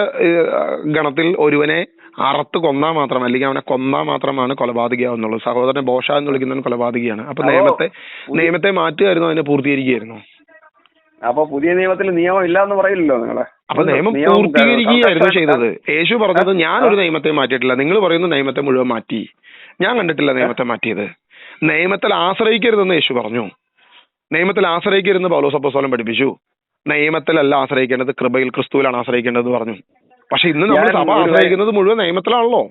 ഗണത്തിൽ ഒരുവനെ അറുത്ത് കൊന്നാൽ മാത്രം, അല്ലെങ്കിൽ അവനെ കൊന്നാൽ മാത്രമാണ് കൊലപാതകയാവുന്നുള്ളൂ. സഹോദരനെ ബോഷ എന്ന് വിളിക്കുന്നവൻ കൊലപാതകിയാണ്. അപ്പൊ നിയമത്തെ മാറ്റുകയായിരുന്നു, അതിനെ പൂർത്തീകരിക്കുകയായിരുന്നു. അപ്പൊ പുതിയ നിയമത്തിൽ നിയമം ഇല്ല എന്ന് പറയില്ലല്ലോ നിങ്ങളെ. അപ്പൊ നിയമം പൂർത്തീകരിക്കുകയായിരുന്നു ചെയ്തത്. യേശു പറഞ്ഞത് ഞാനൊരു നിയമത്തെ മാറ്റിയിട്ടില്ല. നിങ്ങൾ പറയുന്ന നിയമത്തെ മുഴുവൻ മാറ്റി. ഞാൻ കണ്ടിട്ടില്ല നിയമത്തെ മാറ്റിയത്. നിയമത്തിൽ ആശ്രയിക്കരുതെന്ന് യേശു പറഞ്ഞു. നിയമത്തിൽ ആശ്രയിക്കരുതെന്ന് പൗലോസ് അപ്പോസ്തലൻ പഠിപ്പിച്ചു. നിയമത്തിലല്ല ആശ്രയിക്കേണ്ടത്, കൃപയിൽ ക്രിസ്തുവിലാണ് ആശ്രയിക്കേണ്ടതെന്ന് പറഞ്ഞു. പക്ഷെ ഇന്ന് നമ്മൾ സഭ ആശ്രയിക്കുന്നത് മുഴുവൻ നിയമത്തിലാണല്ലോ.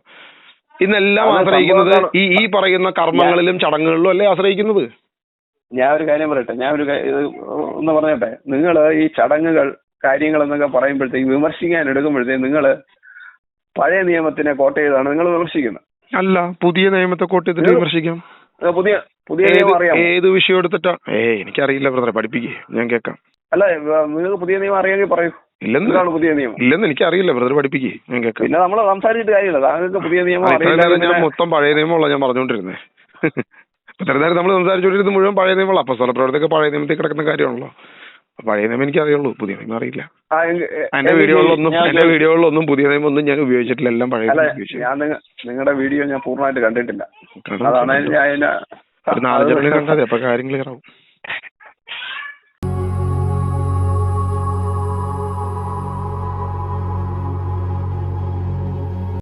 ഇന്നെല്ലാം ആശ്രയിക്കുന്നത് ഈ പറയുന്ന കർമ്മങ്ങളിലും ചടങ്ങുകളിലും അല്ലേ ആശ്രയിക്കുന്നത്. ഞാൻ ഒരു കാര്യം പറയട്ടെ, ഒന്ന് പറഞ്ഞോട്ടെ. നിങ്ങൾ ഈ ചടങ്ങുകൾ കാര്യങ്ങൾ എന്നൊക്കെ പറയുമ്പോഴത്തേക്ക് വിമർശിക്കാൻ എടുക്കുമ്പോഴത്തേക്ക് നിങ്ങൾ പഴയ നിയമത്തിനെ കോട്ട് ചെയ്താണ് നിങ്ങൾ വിമർശിക്കുന്നത്. അല്ല, പുതിയ നിയമത്തെ കോട്ട് ചെയ്തിട്ട് വിമർശിക്കാം. പുതിയ നിയമം അറിയാം. ഏത് വിഷയം എടുത്തിട്ടാ? എനിക്കറിയില്ല ബ്രദറെ, പഠിപ്പിക്കേ, ഞാൻ കേൾക്കാം. അല്ല, നിങ്ങൾക്ക് പുതിയ നിയമം അറിയാമെങ്കിൽ പറയൂ. ഇല്ലെന്ന് പുതിയ നിയമം ഇല്ലെന്ന് എനിക്കറിയില്ല ബ്രദർ, പഠിപ്പിക്കേ, ഞാൻ കേൾക്കാം. പിന്നെ നമ്മൾ സംസാരിച്ചിട്ട് കാര്യമില്ല. താങ്കൾക്ക് പുതിയ നിയമം അറിയില്ല. ഞാൻ മൊത്തം പഴയ നിയമമുള്ള ഞാൻ പറഞ്ഞുകൊണ്ടിരുന്നേ. ഇത്ര നേരം നമ്മൾ സംസാരിച്ചുകൊണ്ടിരുന്നത് മുഴുവൻ പഴയ നിയമമുള്ള. അപ്പോസ്തല പ്രവൃത്തിയൊക്കെ പഴയ നിയമത്തിൽ കിടക്കുന്ന കാര്യമാണല്ലോ. പഴയ നിയമം എനിക്ക് അറിയുള്ളൂ, പുതിയ നിയമം അറിയില്ല. എന്റെ വീഡിയോകളിലൊന്നും പുതിയ നിയമം ഒന്നും ഞാൻ ഉപയോഗിച്ചിട്ടില്ല, എല്ലാം പഴയ നിയമം. ഞാൻ നിങ്ങളുടെ വീഡിയോ ഞാൻ പൂർണ്ണമായിട്ട് കണ്ടിട്ടില്ല. അതാണ് ഞാൻ 4 ജനങ്ങൾ കണ്ടാതെ അപ്പൊ കാര്യം ക്ലിയർ ആവും.